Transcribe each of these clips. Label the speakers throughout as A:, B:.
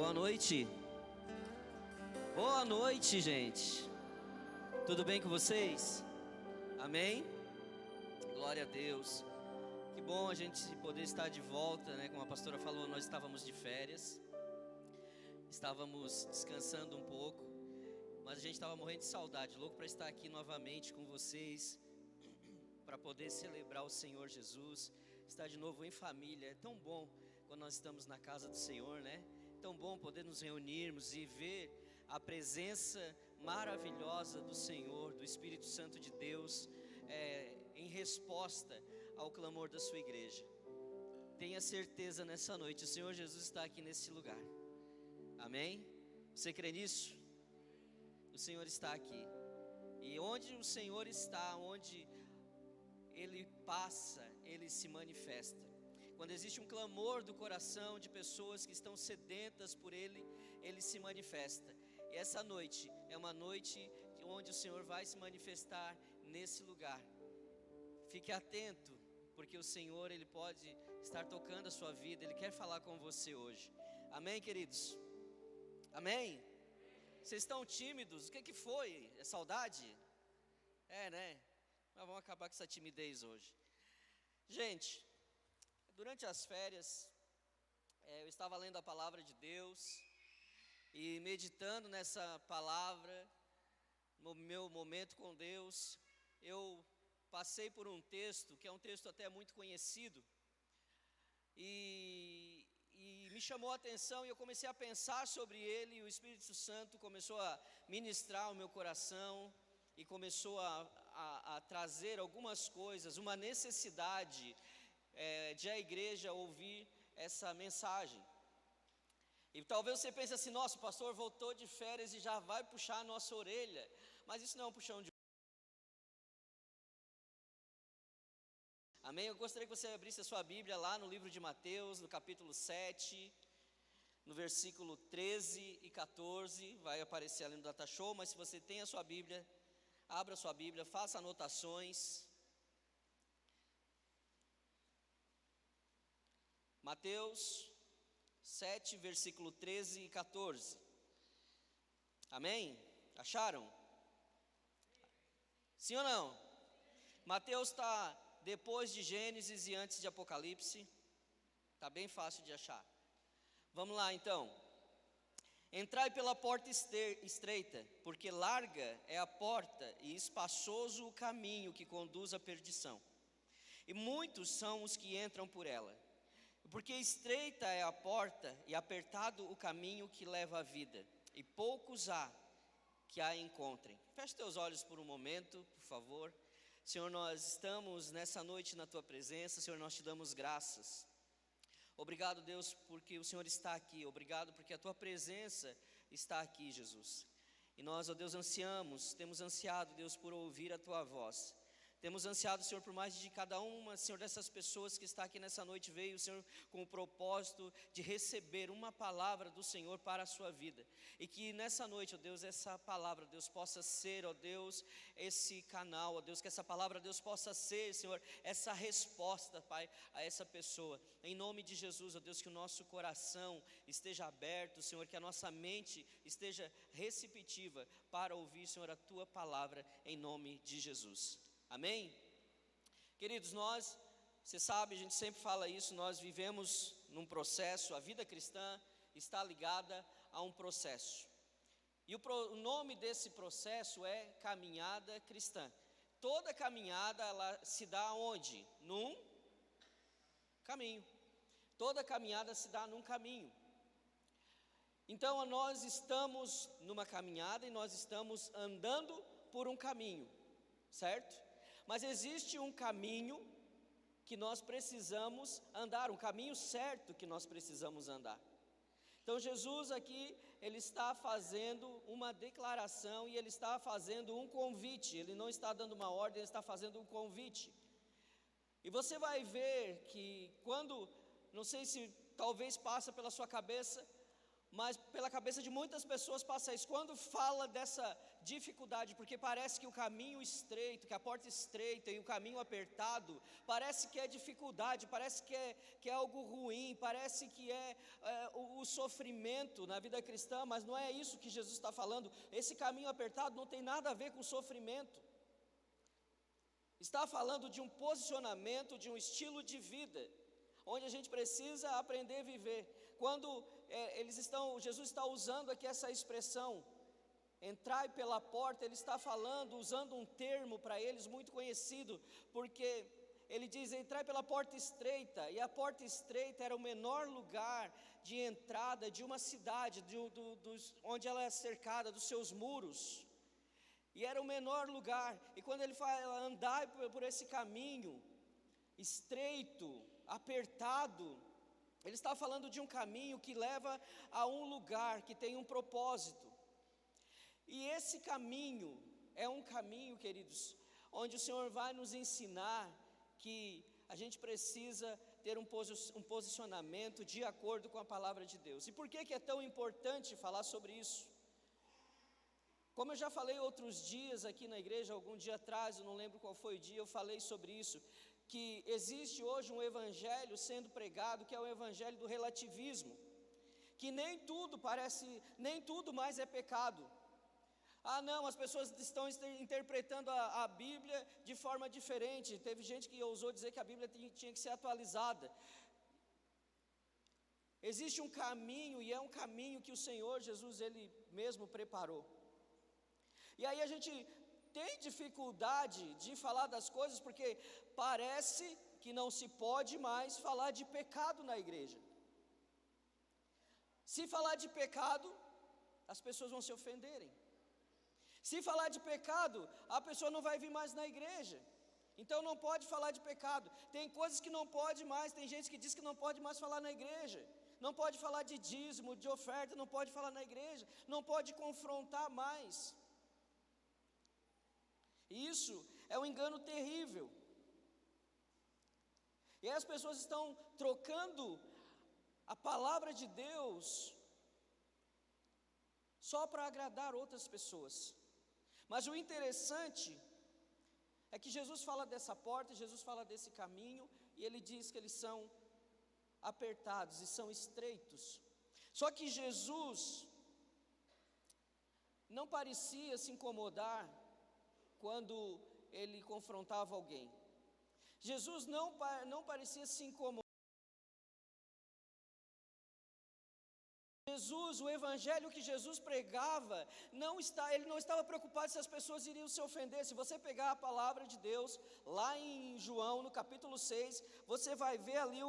A: Boa noite. Boa noite, gente. Tudo bem com vocês? Amém? Glória a Deus. Que bom a gente poder estar de volta, né? Como a pastora falou, nós estávamos de férias. Estávamos descansando um pouco, mas a gente estava morrendo de saudade, louco para estar aqui novamente com vocês, para poder celebrar o Senhor Jesus, estar de novo em família. É tão bom quando nós estamos na casa do Senhor, né? Tão bom poder nos reunirmos e ver a presença maravilhosa do Senhor, do Espírito Santo de Deus, em resposta ao clamor da sua igreja. Tenha certeza nessa noite, o Senhor Jesus está aqui nesse lugar. Amém? Você crê nisso? O Senhor está aqui. E onde o Senhor está, onde Ele passa, Ele se manifesta. Quando existe um clamor do coração de pessoas que estão sedentas por Ele, Ele se manifesta. E essa noite é uma noite onde o Senhor vai se manifestar nesse lugar. Fique atento, porque o Senhor, Ele pode estar tocando a sua vida, Ele quer falar com você hoje. Amém, queridos? Amém? Vocês estão tímidos? O que foi? É saudade? Né? Mas vamos acabar com essa timidez hoje. Gente, durante as férias, eu estava lendo a palavra de Deus e meditando nessa palavra, no meu momento com Deus, eu passei por um texto, que é um texto até muito conhecido, e me chamou a atenção, e eu comecei a pensar sobre ele, e o Espírito Santo começou a ministrar o meu coração, e começou a trazer algumas coisas, uma necessidade de a igreja ouvir essa mensagem. E talvez você pense assim: nossa, o pastor voltou de férias e já vai puxar a nossa orelha. Mas isso não é um puxão de... Amém? Eu gostaria que você abrisse a sua Bíblia lá no livro de Mateus, no capítulo 7, no versículo 13 e 14, vai aparecer ali no Data Show, mas se você tem a sua Bíblia, abra a sua Bíblia, faça anotações. Mateus 7, versículo 13 e 14. Amém? Acharam? Sim ou não? Mateus está depois de Gênesis e antes de Apocalipse. Está bem fácil de achar. Vamos lá então. Entrai pela porta estreita, porque larga é a porta e espaçoso o caminho que conduz à perdição. E muitos são os que entram por ela. Porque estreita é a porta e apertado o caminho que leva à vida, e poucos há que a encontrem. Feche teus olhos por um momento, por favor. Senhor, nós estamos nessa noite na Tua presença. Senhor, nós te damos graças. Obrigado, Deus, porque o Senhor está aqui. Obrigado porque a Tua presença está aqui, Jesus. E nós, ó Deus, temos ansiado, Deus, por ouvir a Tua voz. Temos ansiado, Senhor, por mais de cada uma, Senhor, dessas pessoas que está aqui nessa noite, veio, Senhor, com o propósito de receber uma palavra do Senhor para a sua vida. E que nessa noite, ó Deus, essa palavra, Deus, possa ser, ó Deus, esse canal, ó Deus, que essa palavra, Deus, possa ser, Senhor, essa resposta, Pai, a essa pessoa. Em nome de Jesus, ó Deus, que o nosso coração esteja aberto, Senhor, que a nossa mente esteja receptiva para ouvir, Senhor, a Tua palavra, em nome de Jesus. Amém? Queridos, você sabe, a gente sempre fala isso, nós vivemos num processo, a vida cristã está ligada a um processo. E o nome desse processo é caminhada cristã. Toda caminhada, ela se dá onde? Num caminho. Toda caminhada se dá num caminho. Então, nós estamos numa caminhada e nós estamos andando por um caminho, certo? Mas existe um caminho que nós precisamos andar, um caminho certo que nós precisamos andar. Então Jesus aqui, ele está fazendo uma declaração e ele está fazendo um convite. Ele não está dando uma ordem, ele está fazendo um convite. E você vai ver que quando, não sei se talvez passa pela sua cabeça, mas pela cabeça de muitas pessoas passa isso. Quando fala dessa dificuldade, porque parece que o caminho estreito, que a porta estreita e o caminho apertado, parece que é dificuldade, parece que é algo ruim, parece que o sofrimento na vida cristã, mas não é isso que Jesus está falando. Esse caminho apertado não tem nada a ver com sofrimento. Está falando de um posicionamento, de um estilo de vida, onde a gente precisa aprender a viver. Quando Jesus está usando aqui essa expressão, entrai pela porta, ele está falando, usando um termo para eles muito conhecido, porque ele diz, entrai pela porta estreita, e a porta estreita era o menor lugar de entrada de uma cidade, onde ela é cercada, dos seus muros, e era o menor lugar. E quando ele fala, andai por esse caminho estreito, apertado, ele está falando de um caminho que leva a um lugar, que tem um propósito. E esse caminho é um caminho, queridos, onde o Senhor vai nos ensinar que a gente precisa ter um posicionamento de acordo com a palavra de Deus. E por que é tão importante falar sobre isso? Como eu já falei outros dias aqui na igreja, algum dia atrás, eu não lembro qual foi o dia, eu falei sobre isso, que existe hoje um evangelho sendo pregado, que é o evangelho do relativismo, que nem tudo mais é pecado. Ah não, as pessoas estão interpretando a Bíblia de forma diferente. Teve gente que ousou dizer que a Bíblia tinha que ser atualizada. Existe um caminho, e é um caminho que o Senhor Jesus, Ele mesmo preparou. E aí a gente tem dificuldade de falar das coisas, porque parece que não se pode mais falar de pecado na igreja. Se falar de pecado, as pessoas vão se ofenderem. Se falar de pecado, a pessoa não vai vir mais na igreja. Então não pode falar de pecado. Tem coisas que não pode mais, tem gente que diz que não pode mais falar na igreja. Não pode falar de dízimo, de oferta, não pode falar na igreja. Não pode confrontar mais. Isso é um engano terrível. E aí as pessoas estão trocando a palavra de Deus só para agradar outras pessoas. Mas o interessante é que Jesus fala dessa porta, Jesus fala desse caminho, e ele diz que eles são apertados e são estreitos. Só que Jesus não parecia se incomodar quando ele confrontava alguém. Jesus não parecia se incomodar. O evangelho que Jesus pregava, ele não estava preocupado se as pessoas iriam se ofender. Se você pegar a palavra de Deus, lá em João, no capítulo 6, você vai ver ali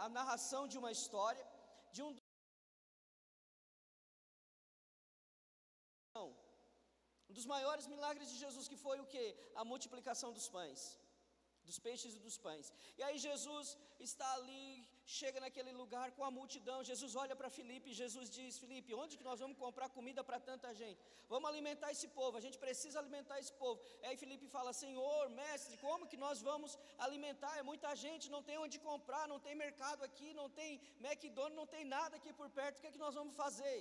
A: a narração de uma história, de um dos maiores milagres de Jesus, que foi o quê? A multiplicação dos pães, dos peixes e dos pães. E aí Jesus está ali, chega naquele lugar com a multidão. Jesus olha para Filipe e Jesus diz, Filipe, onde que nós vamos comprar comida para tanta gente? Vamos alimentar esse povo, a gente precisa alimentar esse povo. Aí Filipe fala, Senhor, mestre, como que nós vamos alimentar? É muita gente, não tem onde comprar, não tem mercado aqui, não tem McDonald's, não tem nada aqui por perto, o que é que nós vamos fazer?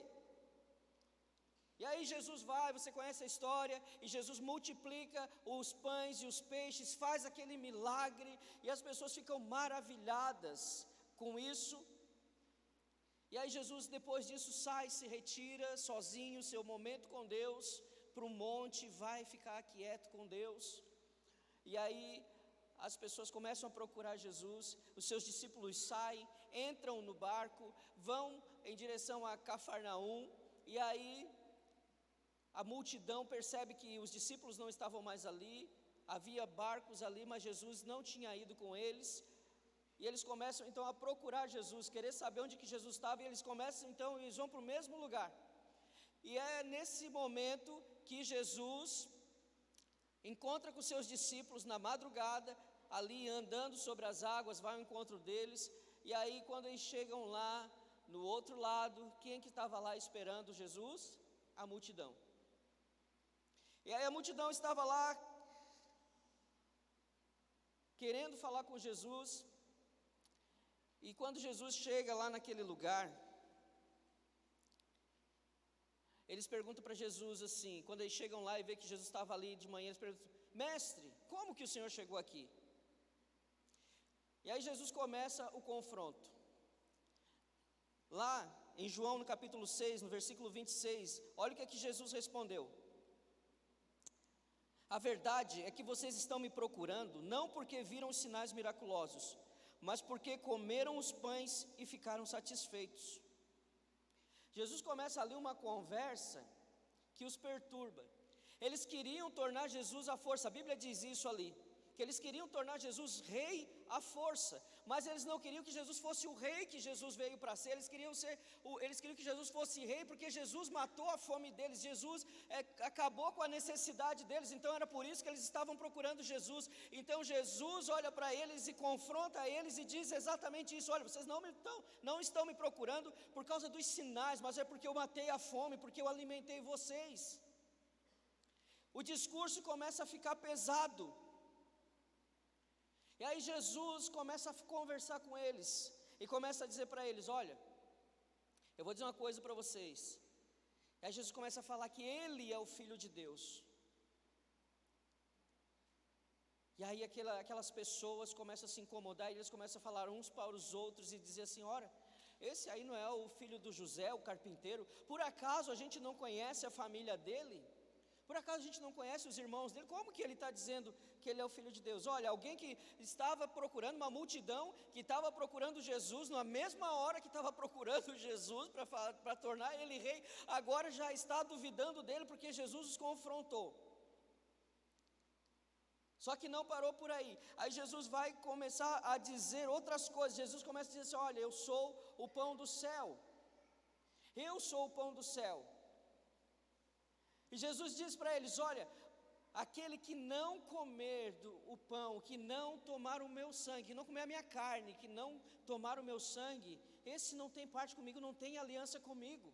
A: E aí Jesus vai, você conhece a história, e Jesus multiplica os pães e os peixes, faz aquele milagre, e as pessoas ficam maravilhadas com isso. E aí Jesus, depois disso, sai, se retira sozinho, seu momento com Deus, para um monte, vai ficar quieto com Deus. E aí as pessoas começam a procurar Jesus, os seus discípulos saem, entram no barco, vão em direção a Cafarnaum, e aí a multidão percebe que os discípulos não estavam mais ali, havia barcos ali, mas Jesus não tinha ido com eles, e eles começam então a procurar Jesus, querer saber onde que Jesus estava, e eles vão para o mesmo lugar, e é nesse momento que Jesus encontra com seus discípulos na madrugada, ali andando sobre as águas, vai ao encontro deles, e aí quando eles chegam lá, no outro lado, quem que estava lá esperando Jesus? A multidão. E aí a multidão estava lá, querendo falar com Jesus, e quando Jesus chega lá naquele lugar, eles perguntam para Jesus assim, quando eles chegam lá e vê que Jesus estava ali de manhã, eles perguntam: mestre, como que o Senhor chegou aqui? E aí Jesus começa o confronto. Lá em João no capítulo 6, no versículo 26, olha o que é que Jesus respondeu: a verdade é que vocês estão me procurando, não porque viram os sinais miraculosos, mas porque comeram os pães e ficaram satisfeitos. Jesus começa ali uma conversa que os perturba. Eles queriam tornar Jesus à força, a Bíblia diz isso ali, que eles queriam tornar Jesus rei à força, mas eles não queriam que Jesus fosse o rei que Jesus veio para ser. Eles queriam que Jesus fosse rei, porque Jesus matou a fome deles, Jesus acabou com a necessidade deles, então era por isso que eles estavam procurando Jesus. Então Jesus olha para eles e confronta eles e diz exatamente isso: olha, vocês não estão me procurando por causa dos sinais, mas é porque eu matei a fome, porque eu alimentei vocês. O discurso começa a ficar pesado. E aí Jesus começa a conversar com eles e começa a dizer para eles: olha, eu vou dizer uma coisa para vocês. E aí Jesus começa a falar que Ele é o Filho de Deus. E aí aquelas pessoas começam a se incomodar, e eles começam a falar uns para os outros e dizer assim: ora, esse aí não é o filho do José, o carpinteiro? Por acaso a gente não conhece a família dele? Por acaso a gente não conhece os irmãos dele? Como que ele está dizendo que ele é o Filho de Deus? Olha, alguém que estava procurando, uma multidão que estava procurando Jesus, na mesma hora que estava procurando Jesus para tornar ele rei, agora já está duvidando dele porque Jesus os confrontou. Só que não parou por aí. Aí Jesus vai começar a dizer outras coisas. Jesus começa a dizer assim: olha, eu sou o pão do céu. Eu sou o pão do céu. E Jesus diz para eles: olha, aquele que não comer o pão, que não tomar o meu sangue, que não comer a minha carne, que não tomar o meu sangue, esse não tem parte comigo, não tem aliança comigo.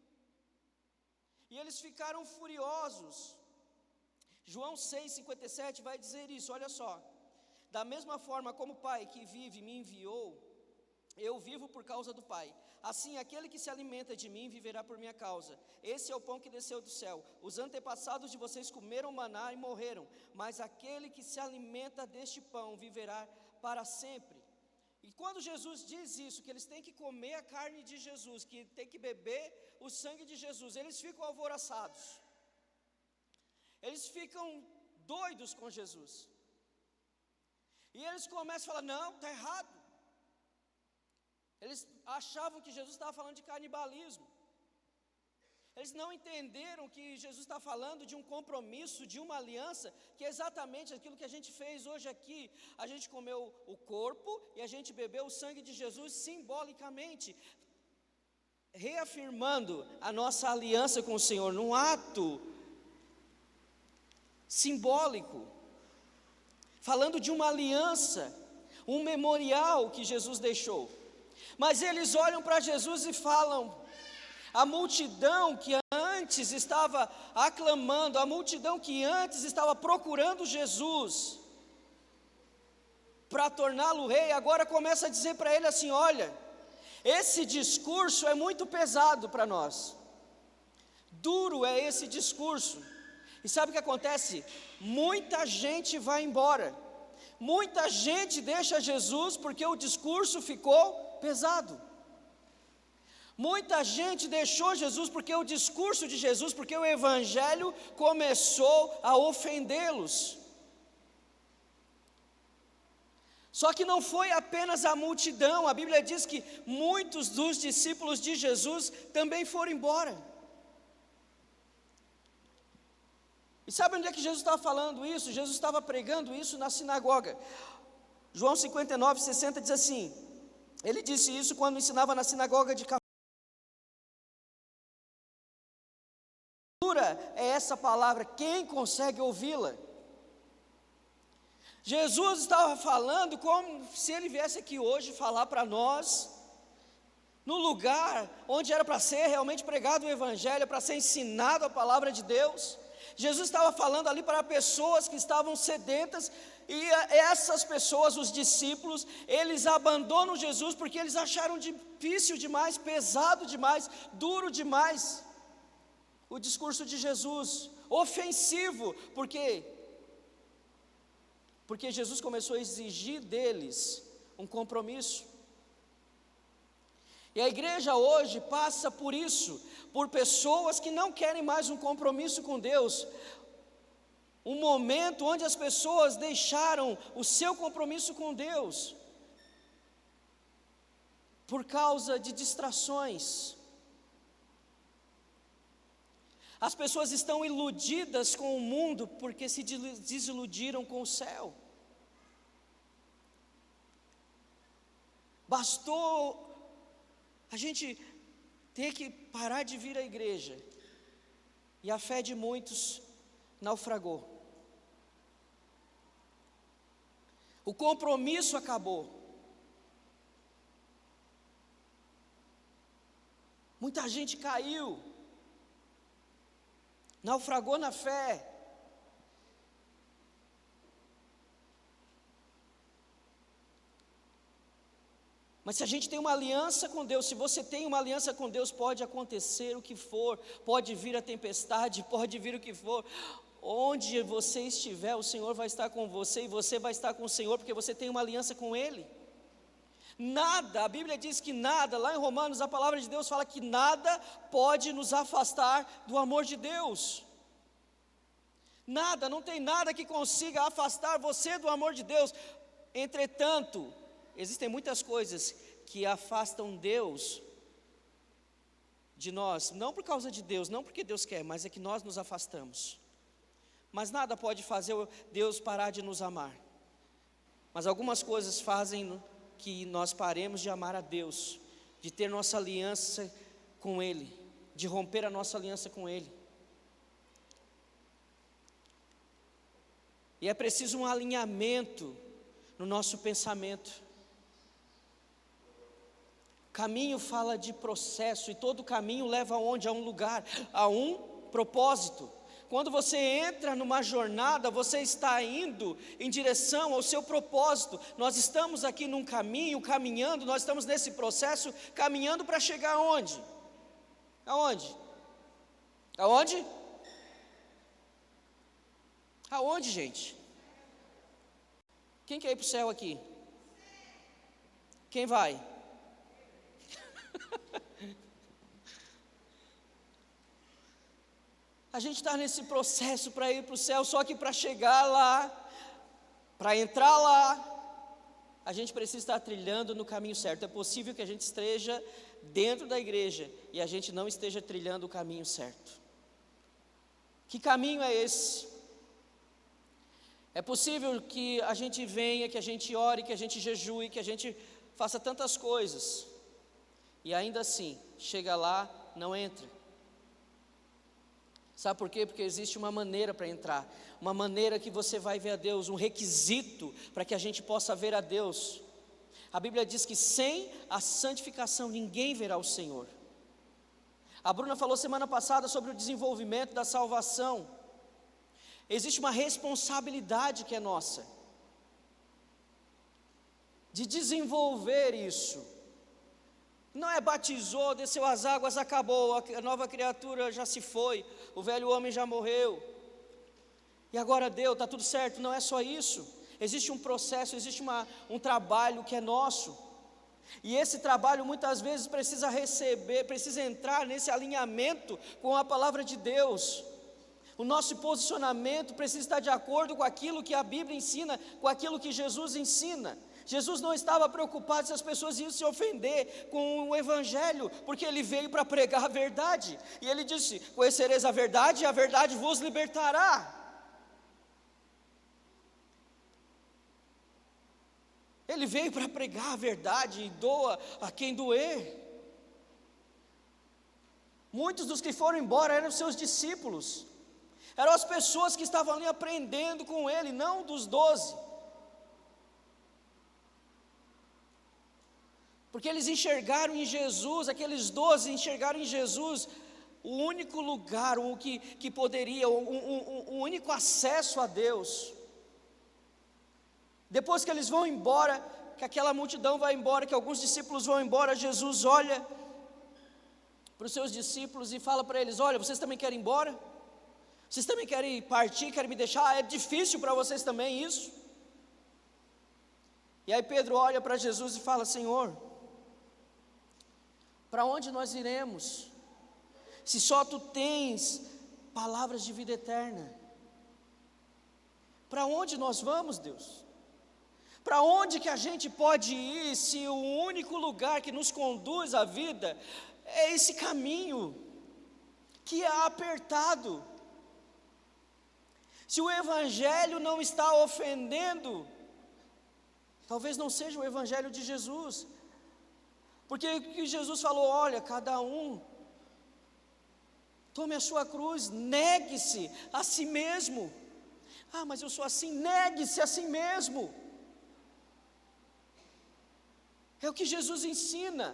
A: E eles ficaram furiosos. João 6,57 vai dizer isso, olha só: da mesma forma como o Pai que vive me enviou, eu vivo por causa do Pai. Assim, aquele que se alimenta de mim viverá por minha causa. Esse é o pão que desceu do céu. Os antepassados de vocês comeram maná e morreram, mas aquele que se alimenta deste pão viverá para sempre. E quando Jesus diz isso, que eles têm que comer a carne de Jesus, que têm que beber o sangue de Jesus, eles ficam alvoroçados. Eles ficam doidos com Jesus. E eles começam a falar: não, está errado. Eles achavam que Jesus estava falando de canibalismo. Eles não entenderam que Jesus está falando de um compromisso, de uma aliança, que é exatamente aquilo que a gente fez hoje aqui. A gente comeu o corpo e a gente bebeu o sangue de Jesus simbolicamente, reafirmando a nossa aliança com o Senhor, num ato simbólico, falando de uma aliança, um memorial que Jesus deixou. Mas eles olham para Jesus e falam: a multidão que antes estava aclamando, a multidão que antes estava procurando Jesus para torná-lo rei, agora começa a dizer para ele assim: olha, esse discurso é muito pesado para nós, duro é esse discurso. E sabe o que acontece? Muita gente vai embora, muita gente deixa Jesus porque o discurso ficou pesado. Muita gente deixou Jesus porque o discurso de Jesus, porque o evangelho começou a ofendê-los. Só que não foi apenas a multidão, a Bíblia diz que muitos dos discípulos de Jesus também foram embora. E sabe onde é que Jesus estava falando isso? Jesus estava pregando isso na sinagoga. João 59:60 diz assim, ele disse isso quando ensinava na sinagoga de Cafarnaum. É essa palavra, quem consegue ouvi-la? Jesus estava falando como se ele viesse aqui hoje falar para nós, no lugar onde era para ser realmente pregado o evangelho, para ser ensinado a palavra de Deus. Jesus estava falando ali para pessoas que estavam sedentas, e essas pessoas, os discípulos, eles abandonam Jesus porque eles acharam difícil demais, pesado demais, duro demais o discurso de Jesus, ofensivo, porque Jesus começou a exigir deles um compromisso. E a igreja hoje passa por isso, por pessoas que não querem mais um compromisso com Deus, um momento onde as pessoas deixaram o seu compromisso com Deus, por causa de distrações. As pessoas estão iludidas com o mundo, porque se desiludiram com o céu. Bastou a gente ter que parar de vir à igreja, e a fé de muitos naufragou. O compromisso acabou. Muita gente caiu, naufragou na fé. Mas se a gente tem uma aliança com Deus, se você tem uma aliança com Deus, pode acontecer o que for, pode vir a tempestade, pode vir o que for, onde você estiver, o Senhor vai estar com você, e você vai estar com o Senhor, porque você tem uma aliança com Ele. Nada, a Bíblia diz que nada, lá em Romanos a palavra de Deus fala que nada pode nos afastar do amor de Deus. Nada, não tem nada que consiga afastar você do amor de Deus. Entretanto, existem muitas coisas que afastam Deus de nós, não por causa de Deus, não porque Deus quer, mas é que nós nos afastamos. Mas nada pode fazer Deus parar de nos amar. Mas algumas coisas fazem que nós paremos de amar a Deus, de ter nossa aliança com Ele, de romper a nossa aliança com Ele. E é preciso um alinhamento no nosso pensamento. Caminho fala de processo, e todo caminho leva aonde? A um lugar, a um propósito. Quando você entra numa jornada, você está indo em direção ao seu propósito. Nós estamos aqui num caminho, caminhando, nós estamos nesse processo, caminhando para chegar aonde? Aonde? Aonde? Aonde, gente? Quem quer ir para o céu aqui? Quem vai? A gente está nesse processo para ir para o céu, só que para chegar lá, para entrar lá, a gente precisa estar trilhando no caminho certo. É possível que a gente esteja dentro da igreja e a gente não esteja trilhando o caminho certo. Que caminho é esse? É possível que a gente venha, que a gente ore, que a gente jejue, que a gente faça tantas coisas, e ainda assim, chega lá, não entra. Sabe por quê? Porque existe uma maneira para entrar, uma maneira que você vai ver a Deus, um requisito para que a gente possa ver a Deus. A Bíblia diz que sem a santificação ninguém verá o Senhor. A Bruna falou semana passada sobre o desenvolvimento da salvação. Existe uma responsabilidade que é nossa, de desenvolver isso. Não é batizou, desceu as águas, acabou, a nova criatura já se foi, o velho homem já morreu, e agora deu, está tudo certo. Não é só isso, existe um processo, existe um trabalho que é nosso, e esse trabalho muitas vezes precisa entrar nesse alinhamento com a palavra de Deus. O nosso posicionamento precisa estar de acordo com aquilo que a Bíblia ensina, com aquilo que Jesus ensina. Jesus não estava preocupado se as pessoas iam se ofender com o Evangelho, porque Ele veio para pregar a verdade, e Ele disse: conhecereis a verdade, e a verdade vos libertará. Ele veio para pregar a verdade, e doa a quem doer. Muitos dos que foram embora eram seus discípulos, eram as pessoas que estavam ali aprendendo com Ele, não dos 12. Porque eles enxergaram em Jesus, aqueles 12 enxergaram em Jesus o único lugar, o que poderia, o único acesso a Deus. Depois que eles vão embora, que aquela multidão vai embora, que alguns discípulos vão embora, Jesus olha para os seus discípulos e fala para eles: olha, vocês também querem ir embora? Vocês também querem partir, querem me deixar? É difícil para vocês também isso? E aí Pedro olha para Jesus e fala: Senhor, para onde nós iremos, se só Tu tens palavras de vida eterna? Para onde nós vamos, Deus? Para onde que a gente pode ir, se o único lugar que nos conduz à vida é esse caminho, que é apertado? Se o Evangelho não está ofendendo, talvez não seja o Evangelho de Jesus, porque o que Jesus falou: olha, cada um tome a sua cruz, negue-se a si mesmo. Ah, mas eu sou assim, negue-se a si mesmo. É o que Jesus ensina.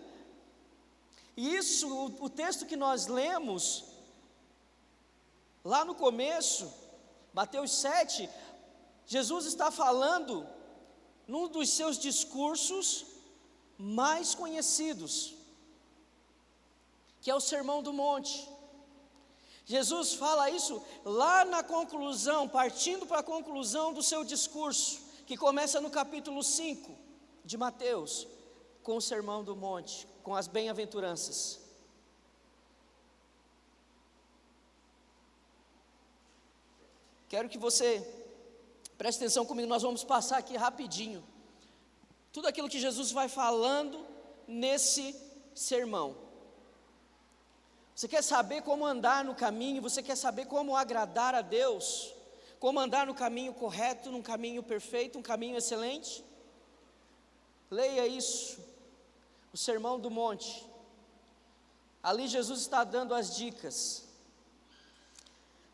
A: E isso, o texto que nós lemos, lá no começo, Mateus 7, Jesus está falando num dos seus discursos mais conhecidos, que é o Sermão do Monte. Jesus fala isso lá na conclusão, partindo para a conclusão do seu discurso, que começa no capítulo 5 de Mateus, com o Sermão do Monte, com as bem-aventuranças. Quero que você preste atenção comigo, nós vamos passar aqui rapidinho tudo aquilo que Jesus vai falando nesse sermão. Você quer saber como andar no caminho? Você quer saber como agradar a Deus? Como andar no caminho correto, num caminho perfeito, um caminho excelente? Leia isso, o Sermão do Monte. Ali Jesus está dando as dicas.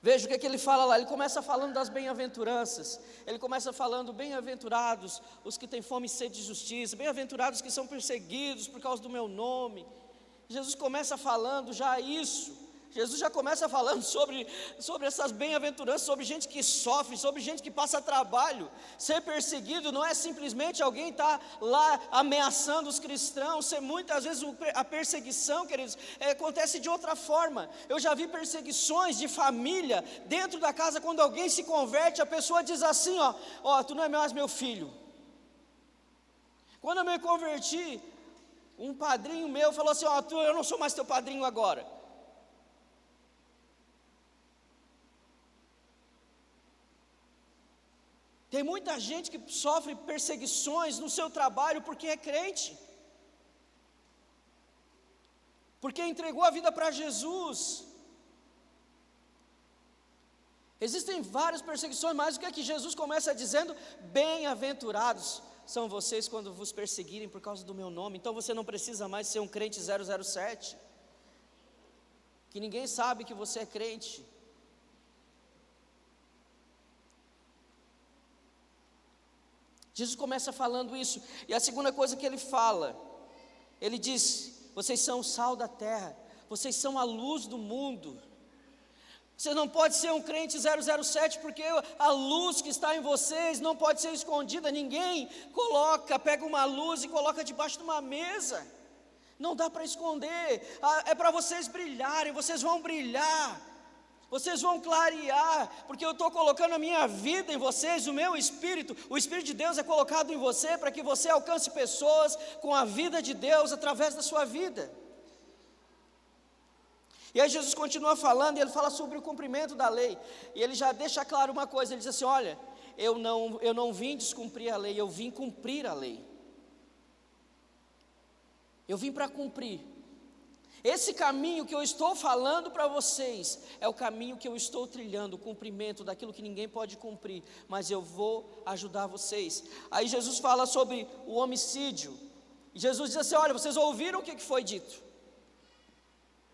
A: Veja o que ele fala lá. Ele começa falando das bem-aventuranças. Ele começa falando: bem-aventurados os que têm fome e sede de justiça, bem-aventurados que são perseguidos por causa do meu nome. Jesus começa falando já isso. Jesus já começa falando sobre essas bem-aventuranças, sobre gente que sofre, sobre gente que passa trabalho. Ser perseguido não é simplesmente alguém estar lá ameaçando os cristãos. Muitas vezes a perseguição, queridos, acontece de outra forma. Eu já vi perseguições de família dentro da casa. Quando alguém se converte, a pessoa diz assim: ó, tu não é mais meu filho. Quando eu me converti, um padrinho meu falou assim: ó, eu não sou mais teu padrinho agora. Tem muita gente que sofre perseguições no seu trabalho porque é crente, porque entregou a vida para Jesus. Existem várias perseguições, mas o que é que Jesus começa dizendo? Bem-aventurados são vocês quando vos perseguirem por causa do meu nome. Então você não precisa mais ser um crente 007, que ninguém sabe que você é crente. Jesus começa falando isso, e a segunda coisa que ele fala, ele diz: vocês são o sal da terra, vocês são a luz do mundo. Você não pode ser um crente 007, porque a luz que está em vocês não pode ser escondida. Ninguém pega uma luz e coloca debaixo de uma mesa, não dá para esconder. É para vocês brilharem, vocês vão brilhar, vocês vão clarear, porque eu estou colocando a minha vida em vocês, o meu Espírito, o Espírito de Deus é colocado em você, para que você alcance pessoas com a vida de Deus, através da sua vida. E aí Jesus continua falando, e ele fala sobre o cumprimento da lei, e ele já deixa claro uma coisa, ele diz assim: olha, eu não vim descumprir a lei, eu vim cumprir a lei. Eu vim para cumprir. Esse caminho que eu estou falando para vocês é o caminho que eu estou trilhando, o cumprimento daquilo que ninguém pode cumprir, mas eu vou ajudar vocês. Aí Jesus fala sobre o homicídio, e Jesus diz assim: olha, vocês ouviram o que foi dito?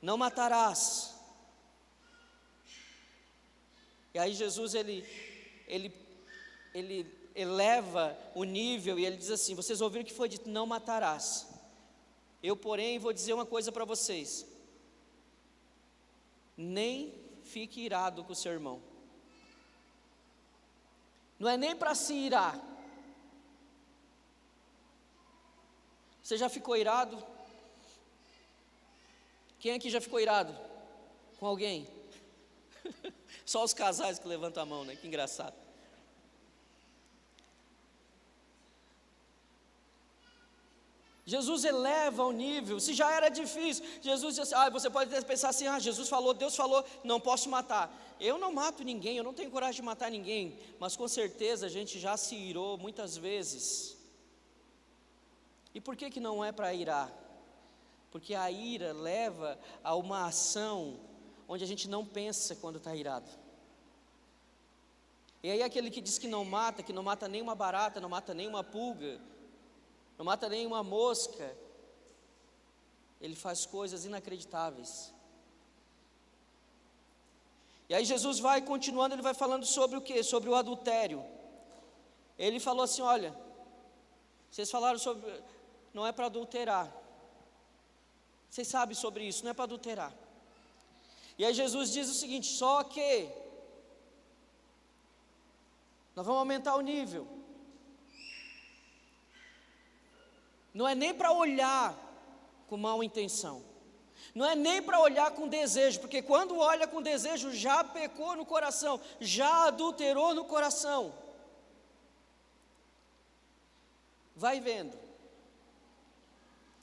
A: Não matarás. E aí Jesus ele eleva o nível e ele diz assim: vocês ouviram o que foi dito? Não matarás. Eu, porém, vou dizer uma coisa para vocês: nem fique irado com o seu irmão. Não é nem para se irar. Você já ficou irado? Quem aqui já ficou irado com alguém? Só os casais que levantam a mão, né? Que engraçado. Jesus eleva o nível. Se já era difícil, Jesus diz assim, você pode pensar assim, Jesus falou, Deus falou, não posso matar. Eu não mato ninguém, eu não tenho coragem de matar ninguém, mas com certeza a gente já se irou muitas vezes. E por que não é para irar? Porque a ira leva a uma ação onde a gente não pensa quando está irado. E aí aquele que diz que não mata nenhuma barata, não mata nenhuma pulga, não mata nenhuma mosca, ele faz coisas inacreditáveis. E aí Jesus vai continuando, ele vai falando sobre o quê? Sobre o adultério. Ele falou assim, olha, vocês falaram sobre, não é para adulterar. Vocês sabem sobre isso, não é para adulterar. E aí Jesus diz o seguinte, só que nós vamos aumentar o nível. Não é nem para olhar com má intenção. Não é nem para olhar com desejo, porque quando olha com desejo, já pecou no coração, já adulterou no coração. Vai vendo.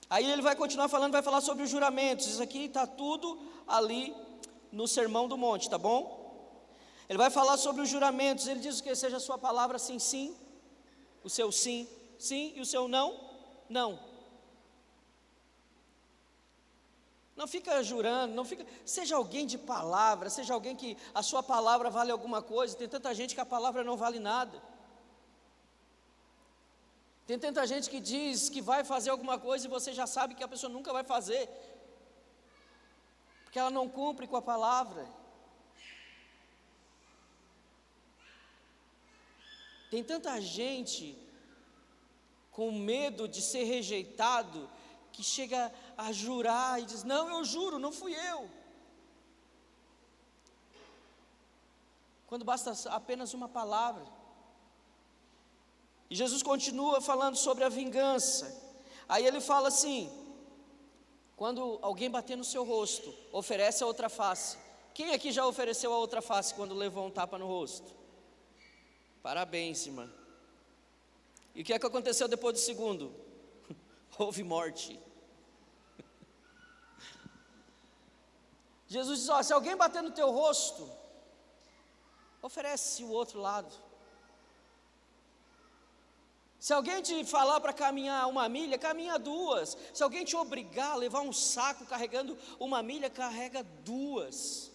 A: Aí ele vai continuar falando, vai falar sobre os juramentos. Isso aqui está tudo ali no Sermão do Monte, tá bom? Ele vai falar sobre os juramentos. Ele diz que seja a sua palavra sim, sim, o seu sim, sim, e o seu não, não. Não fica jurando, não fica. Seja alguém de palavra, seja alguém que a sua palavra vale alguma coisa. Tem tanta gente que a palavra não vale nada. Tem tanta gente que diz que vai fazer alguma coisa e você já sabe que a pessoa nunca vai fazer, porque ela não cumpre com a palavra. Tem tanta gente com medo de ser rejeitado, que chega a jurar e diz, não, eu juro, não fui eu. Quando basta apenas uma palavra. E Jesus continua falando sobre a vingança. Aí ele fala assim, quando alguém bater no seu rosto, oferece a outra face. Quem aqui já ofereceu a outra face quando levou um tapa no rosto? Parabéns, irmã. E o que é que aconteceu depois do segundo? Houve morte. Jesus diz, se alguém bater no teu rosto, oferece o outro lado. Se alguém te falar para caminhar 1 milha, caminha 2. Se alguém te obrigar a levar um saco carregando 1 milha, carrega 2.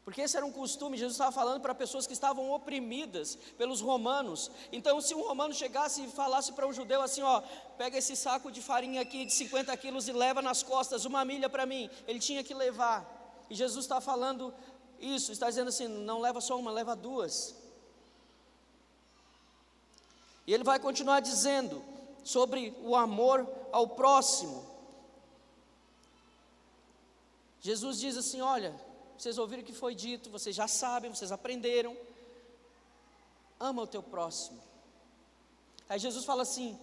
A: Porque esse era um costume, Jesus estava falando para pessoas que estavam oprimidas pelos romanos. Então se um romano chegasse e falasse para um judeu assim, pega esse saco de farinha aqui de 50 quilos e leva nas costas 1 milha para mim, ele tinha que levar. E Jesus está falando isso, está dizendo assim, não leva só uma, leva 2. E ele vai continuar dizendo sobre o amor ao próximo. Jesus diz assim, olha, vocês ouviram o que foi dito, vocês já sabem, vocês aprenderam. Ama o teu próximo. Aí Jesus fala assim,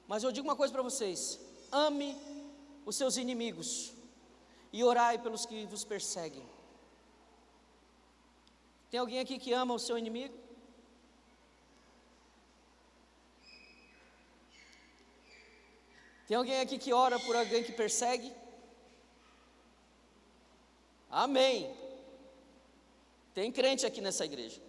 A: mas eu digo uma coisa para vocês, ame os seus inimigos e orai pelos que vos perseguem. Tem alguém aqui que ama o seu inimigo? Tem alguém aqui que ora por alguém que persegue? Amém. Tem crente aqui nessa igreja.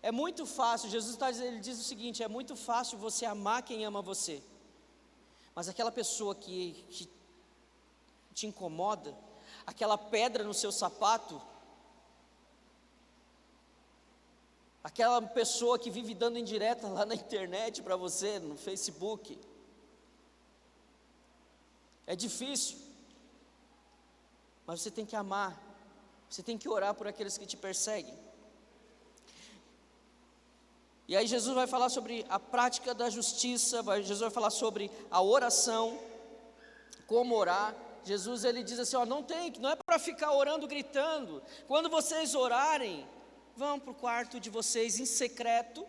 A: É muito fácil, Jesus ele diz o seguinte, é muito fácil você amar quem ama você. Mas aquela pessoa que te incomoda, aquela pedra no seu sapato, aquela pessoa que vive dando indireta lá na internet para você, no Facebook, é difícil, mas você tem que amar, você tem que orar por aqueles que te perseguem. E aí Jesus vai falar sobre a prática da justiça, Jesus vai falar sobre a oração, como orar. Jesus ele diz assim, não é para ficar orando, gritando. Quando vocês orarem, vão para o quarto de vocês em secreto,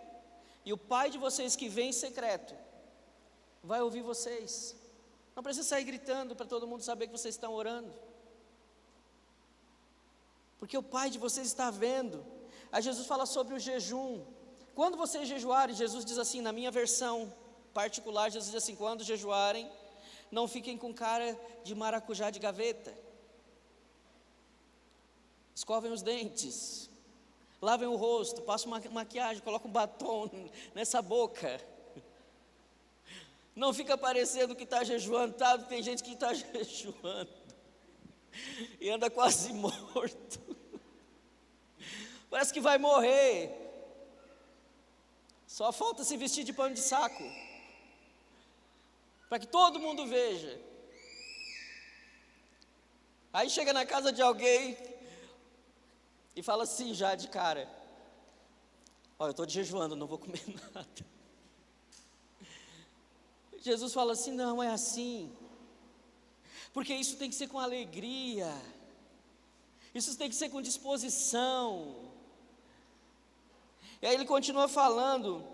A: E o Pai de vocês que vem em secreto vai ouvir vocês. Não precisa sair gritando para todo mundo saber que vocês estão orando, porque o Pai de vocês está vendo. Aí Jesus fala sobre o jejum. Quando vocês jejuarem, Jesus diz assim, na minha versão particular, Jesus diz assim: quando jejuarem, não fiquem com cara de maracujá de gaveta. Escovem os dentes, lavem o rosto, passem uma maquiagem, colocam um batom nessa boca. Não fica parecendo que está jejuando, tá? Tem gente que está jejuando e anda quase morto. Parece que vai morrer. Só falta se vestir de pano de saco, para que todo mundo veja. Aí chega na casa de alguém e fala assim já de cara: olha, eu estou jejuando, não vou comer nada. Jesus fala assim: não é assim, porque isso tem que ser com alegria, isso tem que ser com disposição. E aí ele continua falando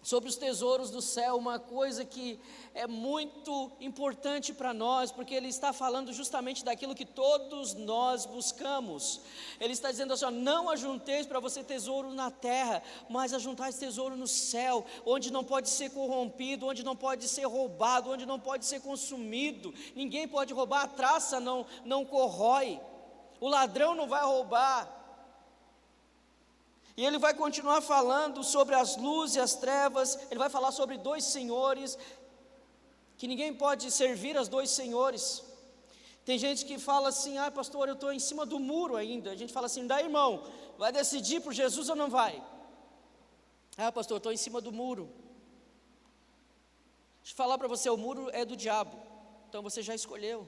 A: sobre os tesouros do céu, uma coisa que é muito importante para nós, porque ele está falando justamente daquilo que todos nós buscamos. Ele está dizendo assim: ó, não ajunteis para você tesouro na terra, mas ajuntais tesouro no céu, onde não pode ser corrompido, onde não pode ser roubado, onde não pode ser consumido. Ninguém pode roubar, a traça não corrói, o ladrão não vai roubar. E ele vai continuar falando sobre as luzes e as trevas. Ele vai falar sobre dois senhores, que ninguém pode servir a dois senhores. Tem gente que fala assim: ah, pastor, eu estou em cima do muro ainda. A gente fala assim: daí, irmão, vai decidir por Jesus ou não vai? Ah, pastor, eu estou em cima do muro. Deixa eu falar para você, o muro é do diabo, então você já escolheu.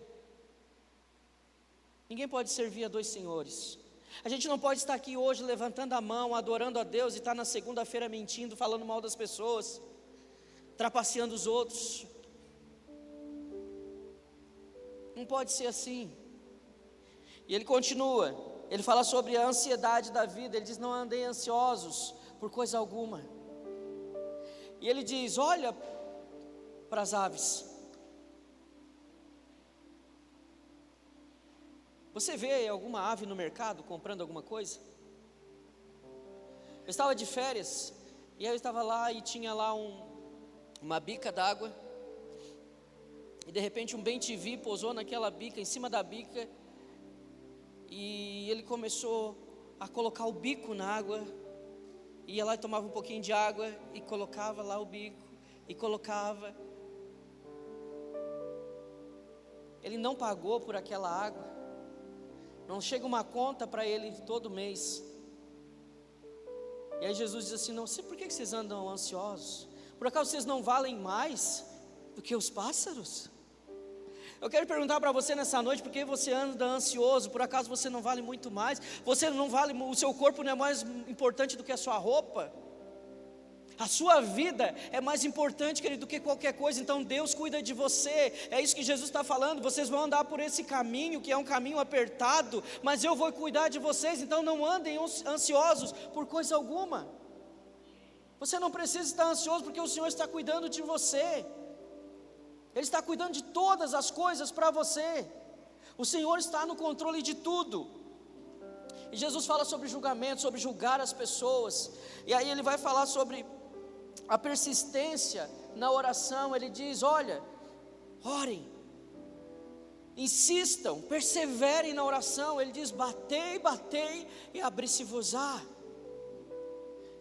A: Ninguém pode servir a dois senhores. A gente não pode estar aqui hoje levantando a mão, adorando a Deus, e estar na segunda-feira mentindo, falando mal das pessoas, trapaceando os outros. Não pode ser assim. E ele continua, ele fala sobre a ansiedade da vida. Ele diz: não andem ansiosos por coisa alguma. E ele diz: olha para as aves. Você vê alguma ave no mercado comprando alguma coisa? Eu estava de férias, e aí eu estava lá e tinha lá uma bica d'água, e de repente um bem-te-vi pousou naquela bica, em cima da bica, e ele começou a colocar o bico na água, ia lá e tomava um pouquinho de água, e colocava lá o bico, e colocava. Ele não pagou por aquela água, não chega uma conta para ele todo mês. E aí Jesus diz assim: não sei por que vocês andam ansiosos. Por acaso vocês não valem mais do que os pássaros? Eu quero perguntar para você nessa noite: por que você anda ansioso? Por acaso você não vale muito mais? Você não vale, o seu corpo não é mais importante do que a sua roupa? A sua vida é mais importante, querido, do que qualquer coisa. Então Deus cuida de você. É isso que Jesus está falando. Vocês vão andar por esse caminho, que é um caminho apertado, mas eu vou cuidar de vocês. Então não andem ansiosos por coisa alguma. Você não precisa estar ansioso, porque o Senhor está cuidando de você. Ele está cuidando de todas as coisas para você. O Senhor está no controle de tudo. E Jesus fala sobre julgamento, sobre julgar as pessoas. E aí ele vai falar sobre a persistência na oração. Ele diz: olha, orem, insistam, perseverem na oração. Ele diz: batei, batei e abri-se-vos-á.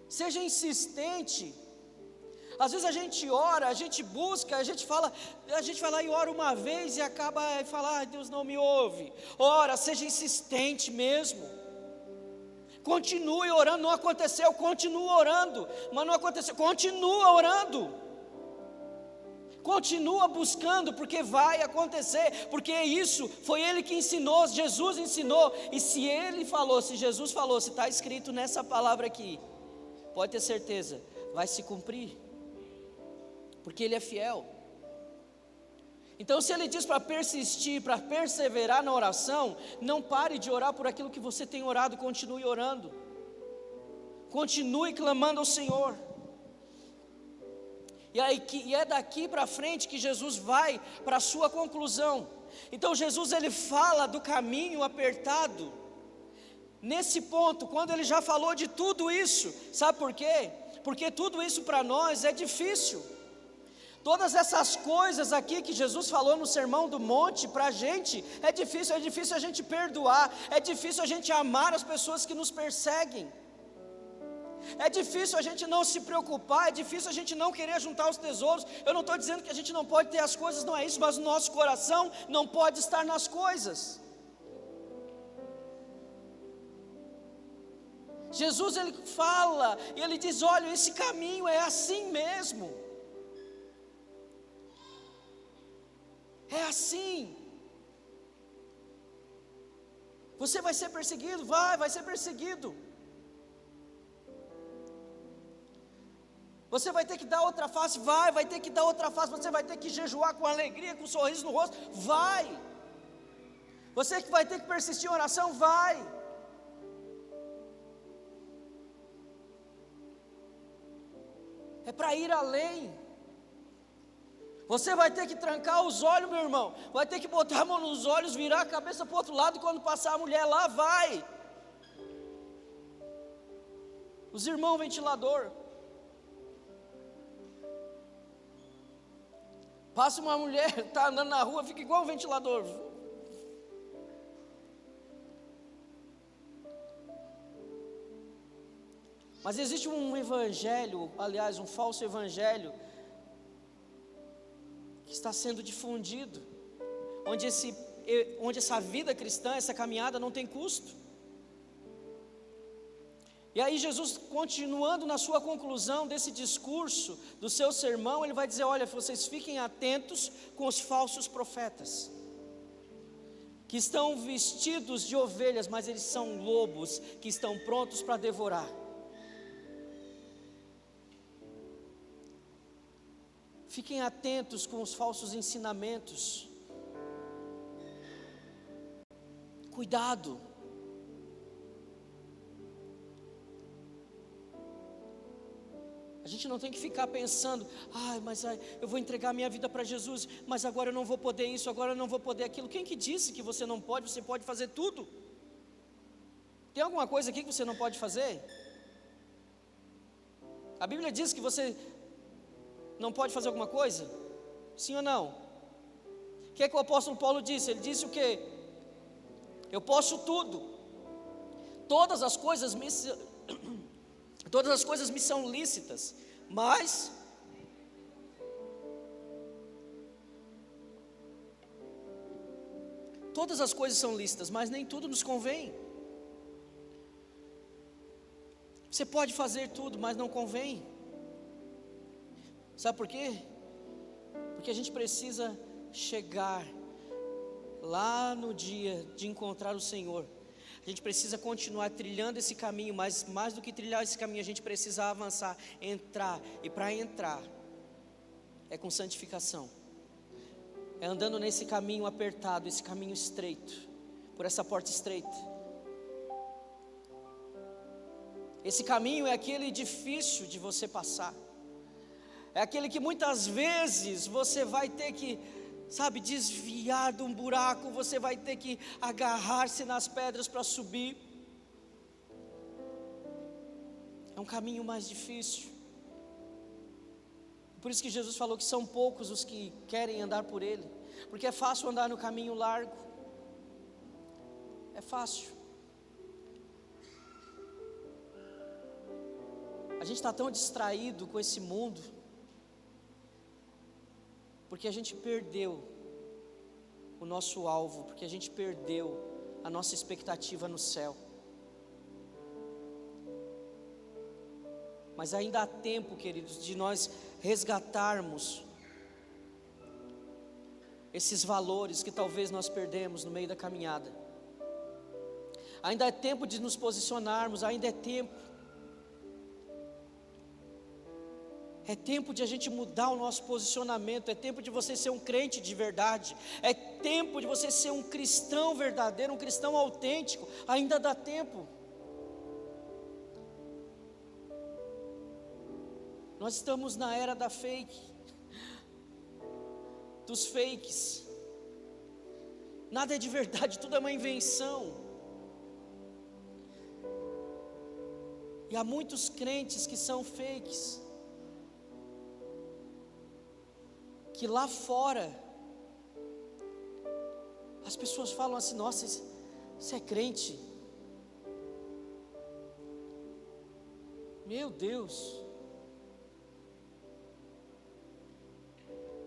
A: Seja insistente. Às vezes a gente ora, a gente busca, a gente vai lá e ora uma vez e acaba e fala: ah, Deus não me ouve. Ora, seja insistente mesmo. Continue orando. Não aconteceu, continua orando. Mas não aconteceu, continua orando. Continua buscando, porque vai acontecer. Porque isso foi Ele que ensinou, Jesus ensinou. E se Ele falou, se Jesus falou, se está escrito nessa palavra aqui, pode ter certeza, vai se cumprir. Porque Ele é fiel. Então, se Ele diz para persistir, para perseverar na oração, não pare de orar por aquilo que você tem orado, continue orando, continue clamando ao Senhor. E é daqui para frente que Jesus vai para a sua conclusão. Então Jesus ele fala do caminho apertado. Nesse ponto, quando ele já falou de tudo isso, sabe por quê? Porque tudo isso para nós é difícil. Todas essas coisas aqui que Jesus falou no Sermão do Monte, para a gente é difícil a gente perdoar, é difícil a gente amar as pessoas que nos perseguem, é difícil a gente não se preocupar, é difícil a gente não querer juntar os tesouros. Eu não estou dizendo que a gente não pode ter as coisas, não é isso, mas o nosso coração não pode estar nas coisas. Jesus ele fala, e ele diz, olha, esse caminho é assim mesmo. É assim. Você vai ser perseguido? Vai ser perseguido. Você vai ter que dar outra face? Vai ter que dar outra face. Você vai ter que jejuar com alegria, com um sorriso no rosto? Vai. Você que vai ter que persistir em oração? Vai. É para ir além. Você vai ter que trancar os olhos, meu irmão. Vai ter que botar a mão nos olhos, virar a cabeça para o outro lado. E quando passar a mulher lá, vai. Os irmãos ventilador. Passa uma mulher, está andando na rua, fica igual um ventilador. Mas existe um evangelho, aliás, um falso evangelho, que está sendo difundido, onde essa vida cristã, essa caminhada não tem custo. E aí Jesus, continuando na sua conclusão desse discurso, do seu sermão, ele vai dizer, olha, vocês fiquem atentos com os falsos profetas, que estão vestidos de ovelhas, mas eles são lobos, que estão prontos para devorar. Fiquem atentos com os falsos ensinamentos. Cuidado. A gente não tem que ficar pensando, eu vou entregar minha vida para Jesus, mas agora eu não vou poder isso, agora eu não vou poder aquilo. Quem que disse que você não pode? Você pode fazer tudo. Tem alguma coisa aqui que você não pode fazer? A Bíblia diz que você não pode fazer alguma coisa? Sim ou não? O que é que o apóstolo Paulo disse? Ele disse o quê? Eu posso tudo. Todas as coisas me são lícitas, mas todas as coisas são lícitas, mas nem tudo nos convém. Você pode fazer tudo, mas não convém. Sabe por quê? Porque a gente precisa chegar lá no dia de encontrar o Senhor. A gente precisa continuar trilhando esse caminho, mas mais do que trilhar esse caminho, a gente precisa avançar, entrar. E para entrar, é com santificação. É andando nesse caminho apertado, esse caminho estreito, por essa porta estreita. Esse caminho é aquele difícil de você passar. É aquele que muitas vezes você vai ter que, desviar de um buraco, você vai ter que agarrar-se nas pedras para subir. É um caminho mais difícil. Por isso que Jesus falou que são poucos os que querem andar por ele, porque é fácil andar no caminho largo. É fácil. A gente está tão distraído com esse mundo, porque a gente perdeu o nosso alvo, porque a gente perdeu a nossa expectativa no céu. Mas ainda há tempo, queridos, de nós resgatarmos esses valores que talvez nós perdemos no meio da caminhada. Ainda é tempo de nos posicionarmos, ainda é tempo. É tempo de a gente mudar o nosso posicionamento, é tempo de você ser um crente de verdade, é tempo de você ser um cristão verdadeiro, um cristão autêntico, ainda dá tempo. Nós estamos na era da fake, dos fakes. Nada é de verdade, tudo é uma invenção. E há muitos crentes que são fakes, que lá fora as pessoas falam assim: nossa, você é crente? Meu Deus.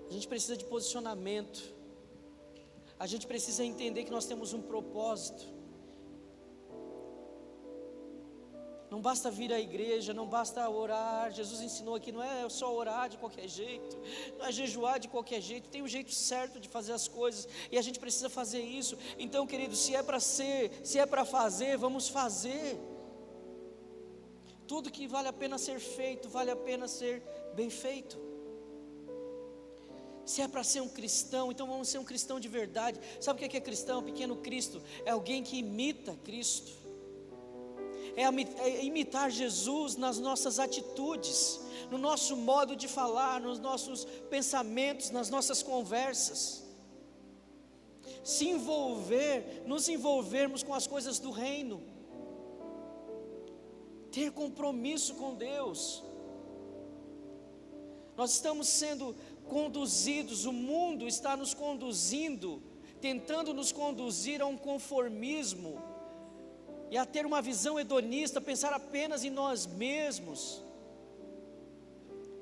A: A gente precisa de posicionamento. A gente precisa entender que nós temos um propósito. Não basta vir à igreja, não basta orar. Jesus ensinou aqui, não é só orar de qualquer jeito, não é jejuar de qualquer jeito. Tem um jeito certo de fazer as coisas, e a gente precisa fazer isso. Então, querido, se é para fazer, vamos fazer. Tudo que vale a pena ser feito, vale a pena ser bem feito. Se é para ser um cristão, então vamos ser um cristão de verdade. Sabe o que é cristão? Pequeno Cristo é alguém que imita Cristo. É imitar Jesus nas nossas atitudes, no nosso modo de falar, nos nossos pensamentos, nas nossas conversas. Se envolver, nos envolvermos com as coisas do reino. Ter compromisso com Deus. Nós estamos sendo conduzidos, o mundo está nos conduzindo, tentando nos conduzir a um conformismo, e a ter uma visão hedonista, pensar apenas em nós mesmos,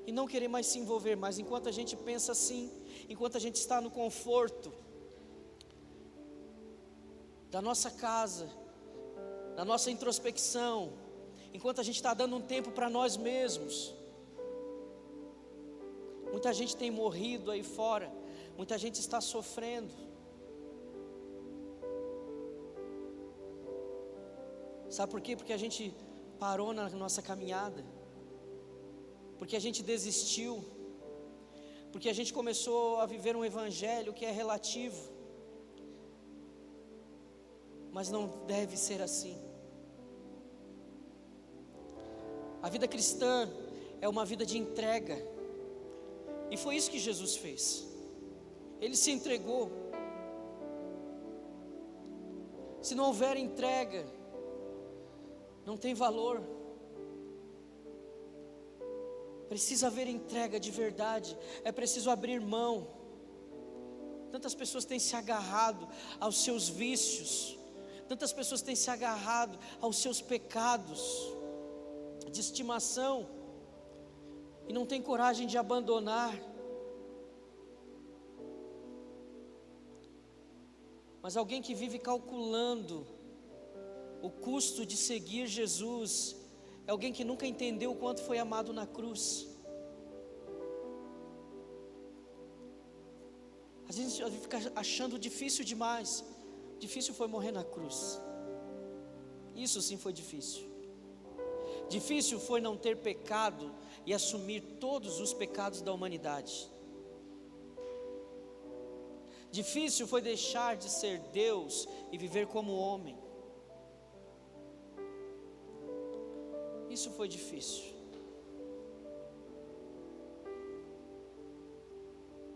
A: e não querer mais se envolver. Mas enquanto a gente pensa assim, enquanto a gente está no conforto da nossa casa, da nossa introspecção, enquanto a gente está dando um tempo para nós mesmos, muita gente tem morrido aí fora, muita gente está sofrendo. Sabe por quê? Porque a gente parou na nossa caminhada, porque a gente desistiu, porque a gente começou a viver um evangelho que é relativo, mas não deve ser assim. A vida cristã é uma vida de entrega, e foi isso que Jesus fez. Ele se entregou. Se não houver entrega, não tem valor. Precisa haver entrega de verdade. É preciso abrir mão. Tantas pessoas têm se agarrado aos seus vícios, tantas pessoas têm se agarrado aos seus pecados de estimação, e não tem coragem de abandonar. Mas alguém que vive calculando o custo de seguir Jesus é alguém que nunca entendeu o quanto foi amado na cruz. A gente fica achando difícil demais. Difícil foi morrer na cruz. Isso sim foi difícil. Difícil foi não ter pecado e assumir todos os pecados da humanidade. Difícil foi deixar de ser Deus e viver como homem. Isso foi difícil.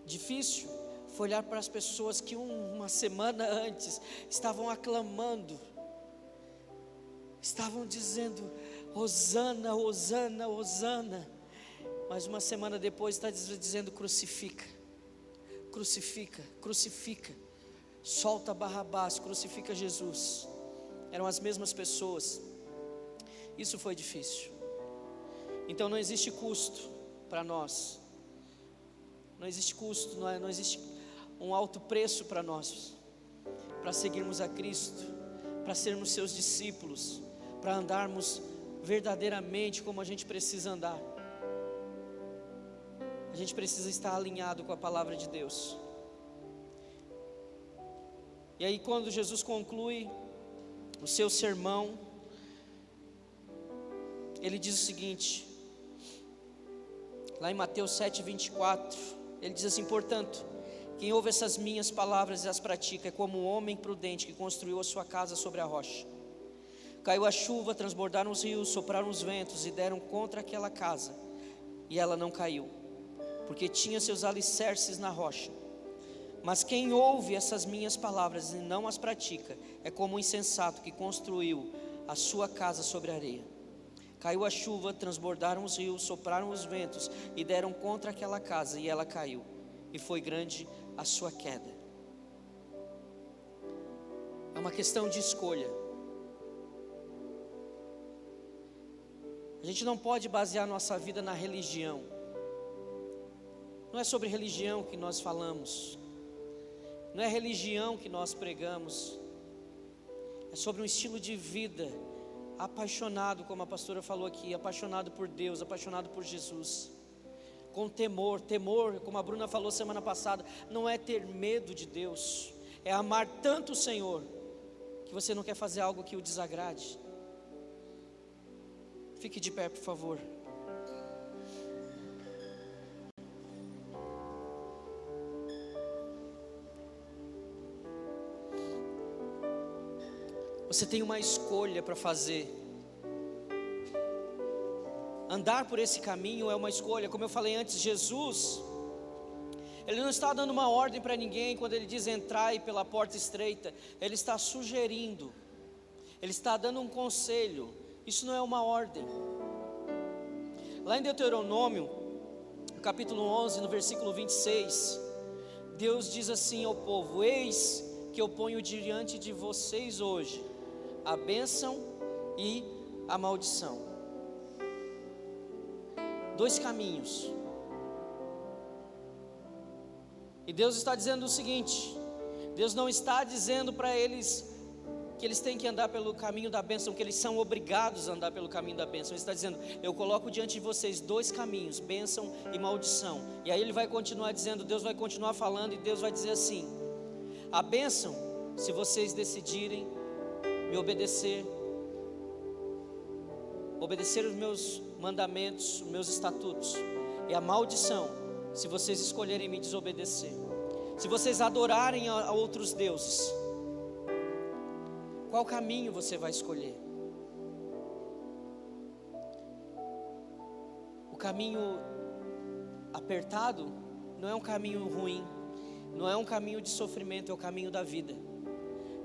A: Difícil foi olhar para as pessoas que uma semana antes estavam aclamando, estavam dizendo: Hosana, Hosana, Hosana. Mas uma semana depois está dizendo: crucifica, crucifica, crucifica, solta Barrabás, crucifica Jesus. Eram as mesmas pessoas. Isso foi difícil. Então não existe custo para nós. Não existe custo, não existe um alto preço para nós, para seguirmos a Cristo, para sermos seus discípulos, para andarmos verdadeiramente como a gente precisa andar. A gente precisa estar alinhado com a palavra de Deus. E aí, quando Jesus conclui o seu sermão, ele diz o seguinte, lá em Mateus 7:24, ele diz assim: portanto, quem ouve essas minhas palavras e as pratica é como um homem prudente que construiu a sua casa sobre a rocha. Caiu a chuva, transbordaram os rios, sopraram os ventos e deram contra aquela casa, e ela não caiu, porque tinha seus alicerces na rocha. Mas quem ouve essas minhas palavras e não as pratica, é como um insensato que construiu a sua casa sobre a areia. Caiu a chuva, transbordaram os rios, sopraram os ventos e deram contra aquela casa, e ela caiu, e foi grande a sua queda. É uma questão de escolha. A gente não pode basear nossa vida na religião. Não é sobre religião que nós falamos, não é religião que nós pregamos, é sobre um estilo de vida apaixonado, como a pastora falou aqui, apaixonado por Deus, apaixonado por Jesus, com temor. Temor, como a Bruna falou semana passada, não é ter medo de Deus, é amar tanto o Senhor que você não quer fazer algo que o desagrade. Fique de pé, por favor. Você tem uma escolha para fazer. Andar por esse caminho é uma escolha. Como eu falei antes, Jesus, Ele não está dando uma ordem para ninguém quando Ele diz entrai pela porta estreita. Ele está sugerindo, Ele está dando um conselho. Isso não é uma ordem. Lá em Deuteronômio, no capítulo 11, no versículo 26, Deus diz assim ao povo: eis que eu ponho diante de vocês hoje a bênção e a maldição. Dois caminhos. E Deus está dizendo o seguinte: Deus não está dizendo para eles que eles têm que andar pelo caminho da bênção, que eles são obrigados a andar pelo caminho da bênção. Ele está dizendo: eu coloco diante de vocês dois caminhos, bênção e maldição. E aí Ele vai continuar dizendo, Deus vai continuar falando, e Deus vai dizer assim: a bênção, se vocês decidirem me obedecer, obedecer os meus mandamentos, os meus estatutos. E a maldição, se vocês escolherem me desobedecer, se vocês adorarem a outros deuses. Qual caminho você vai escolher? O caminho apertado não é um caminho ruim, não é um caminho de sofrimento, é o caminho da vida.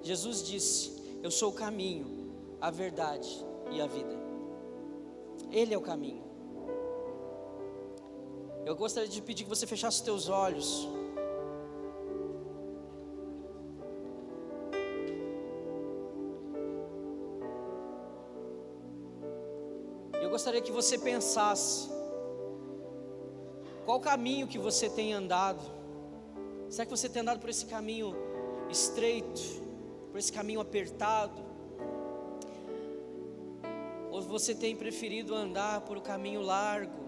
A: Jesus disse: eu sou o caminho, a verdade e a vida. Ele é o caminho. Eu gostaria de pedir que você fechasse os teus olhos. Eu gostaria que você pensasse: qual caminho que você tem andado? Será que você tem andado por esse caminho estreito, por esse caminho apertado? Ou você tem preferido andar por um caminho largo,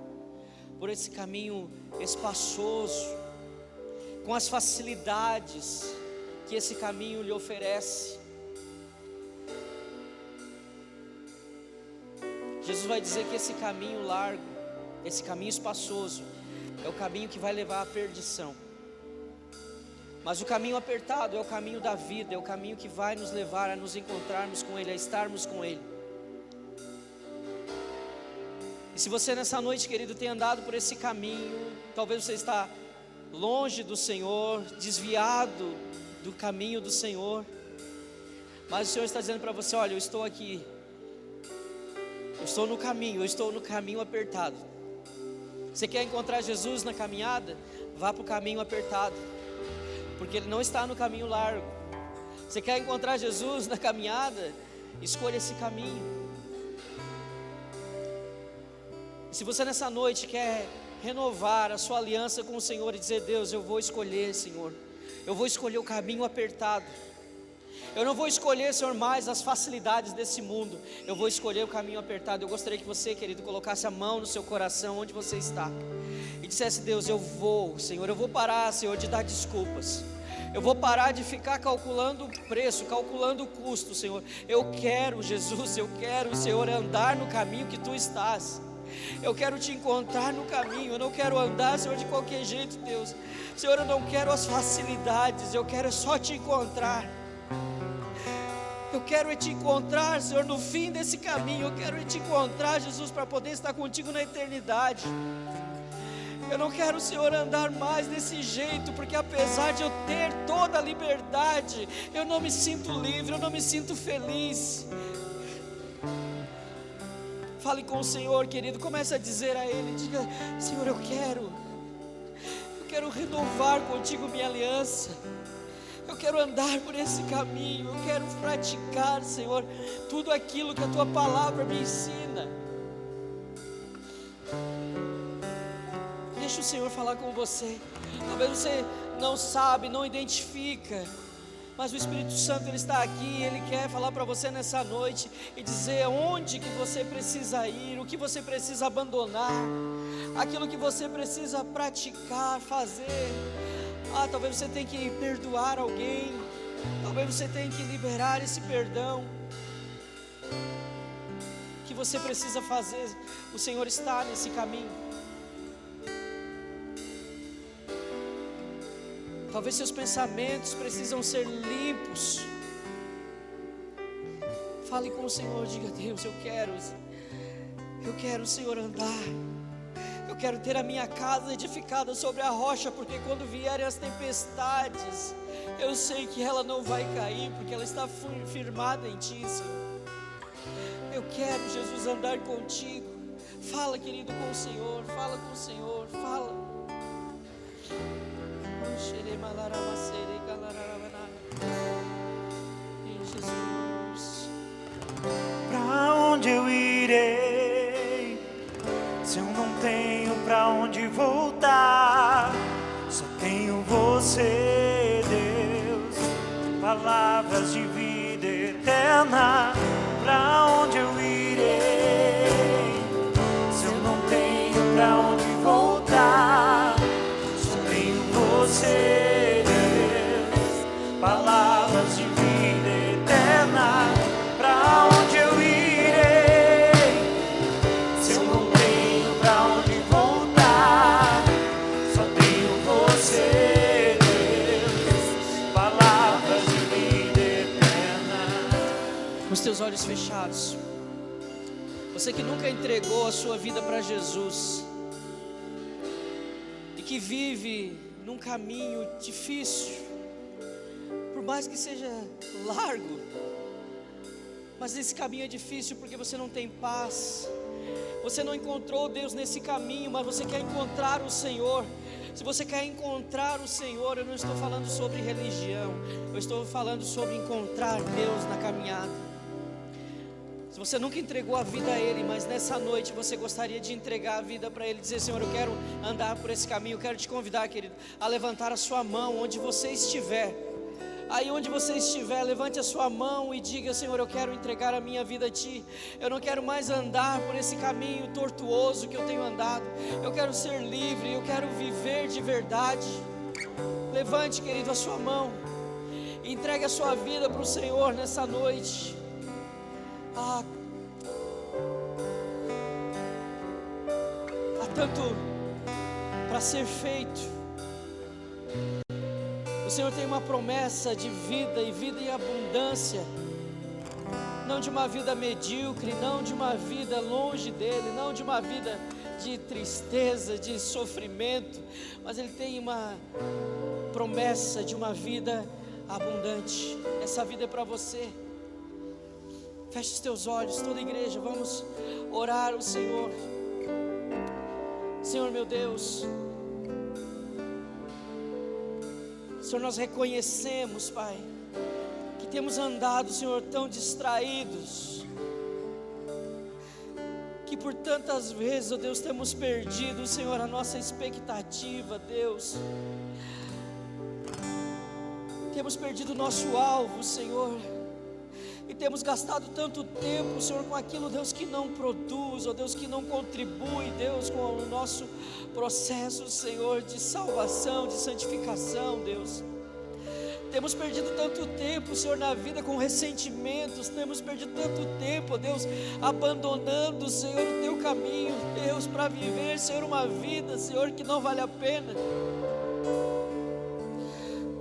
A: por esse caminho espaçoso, com as facilidades que esse caminho lhe oferece? Jesus vai dizer que esse caminho largo, esse caminho espaçoso, é o caminho que vai levar à perdição. Mas o caminho apertado é o caminho da vida, é o caminho que vai nos levar a nos encontrarmos com Ele, a estarmos com Ele. E se você nessa noite, querido, tem andado por esse caminho, talvez você está longe do Senhor, desviado do caminho do Senhor, mas o Senhor está dizendo para você: olha, eu estou aqui, eu estou no caminho, eu estou no caminho apertado. Você quer encontrar Jesus na caminhada? Vá para o caminho apertado, porque Ele não está no caminho largo. Você quer encontrar Jesus na caminhada? Escolha esse caminho. Se você nessa noite quer renovar a sua aliança com o Senhor e dizer: Deus, eu vou escolher, Senhor, eu vou escolher o caminho apertado. Eu não vou escolher, Senhor, mais as facilidades desse mundo. Eu vou escolher o caminho apertado. Eu gostaria que você, querido, colocasse a mão no seu coração, onde você está, e dissesse: Deus, eu vou, Senhor, eu vou parar, Senhor, de dar desculpas. Eu vou parar de ficar calculando o preço, calculando o custo, Senhor. Eu quero, Jesus, eu quero, Senhor, andar no caminho que Tu estás. Eu quero Te encontrar no caminho. Eu não quero andar, Senhor, de qualquer jeito, Deus. Senhor, eu não quero as facilidades, eu quero só Te encontrar. Eu quero Te encontrar, Senhor, no fim desse caminho. Eu quero Te encontrar, Jesus, para poder estar contigo na eternidade. Eu não quero, Senhor, andar mais desse jeito, porque apesar de eu ter toda a liberdade, eu não me sinto livre, eu não me sinto feliz. Fale com o Senhor, querido, comece a dizer a Ele, diga: Senhor, eu quero renovar contigo minha aliança, eu quero andar por esse caminho, eu quero praticar, Senhor, tudo aquilo que a Tua palavra me ensina. Deixa o Senhor falar com você. Talvez você não sabe, não identifica, mas o Espírito Santo, Ele está aqui, Ele quer falar para você nessa noite e dizer onde que você precisa ir, o que você precisa abandonar, aquilo que você precisa praticar, fazer. Talvez você tenha que perdoar alguém, talvez você tenha que liberar esse perdão. O que você precisa fazer, o Senhor está nesse caminho. Talvez seus pensamentos precisam ser limpos. Fale com o Senhor, diga: Deus, eu quero, Senhor, andar. Eu quero ter a minha casa edificada sobre a rocha, porque quando vierem as tempestades, eu sei que ela não vai cair, porque ela está firmada em Ti, Senhor. Eu quero, Jesus, andar contigo. Fala, querido, com o Senhor, fala com o Senhor, fala. Jesus.
B: Pra onde eu irei, se eu não tenho pra onde voltar? Só tenho você, Deus, palavras de vida eterna. Pra onde eu irei, se eu não tenho pra onde voltar? Só tenho você, Deus, palavras de vida eterna. Pra onde eu irei, se eu não tenho pra onde voltar? Só tenho você, Deus, palavras de vida eterna.
A: Com os teus olhos fechados, você que nunca entregou a sua vida para Jesus e que vive num caminho difícil, por mais que seja largo, mas esse caminho é difícil porque você não tem paz, você não encontrou Deus nesse caminho, mas você quer encontrar o Senhor. Se você quer encontrar o Senhor, eu não estou falando sobre religião, eu estou falando sobre encontrar Deus na caminhada. Se você nunca entregou a vida a Ele, mas nessa noite você gostaria de entregar a vida para Ele, dizer: Senhor, eu quero andar por esse caminho, eu quero te convidar, querido, a levantar a sua mão onde você estiver. Aí onde você estiver, levante a sua mão e diga: Senhor, eu quero entregar a minha vida a Ti. Eu não quero mais andar por esse caminho tortuoso que eu tenho andado. Eu quero ser livre, eu quero viver de verdade. Levante, querido, a sua mão e entregue a sua vida para o Senhor nessa noite. Há tanto para ser feito. O Senhor tem uma promessa de vida e vida em abundância, não de uma vida medíocre, não de uma vida longe dEle, não de uma vida de tristeza, de sofrimento, mas Ele tem uma promessa de uma vida abundante. Essa vida é para você. Feche os teus olhos, toda a igreja, vamos orar ao Senhor. Senhor meu Deus, Senhor, nós reconhecemos, Pai, que temos andado, Senhor, tão distraídos, que por tantas vezes, ó Deus, temos perdido, Senhor, a nossa expectativa, Deus. Temos perdido o nosso alvo, Senhor. E temos gastado tanto tempo, Senhor, com aquilo, Deus, que não produz, ó Deus, que não contribui, Deus, com o nosso processo, Senhor, de salvação, de santificação, Deus. Temos perdido tanto tempo, Senhor, na vida com ressentimentos. Temos perdido tanto tempo, ó Deus, abandonando, Senhor, o Teu caminho, Deus, para viver, Senhor, uma vida, Senhor, que não vale a pena.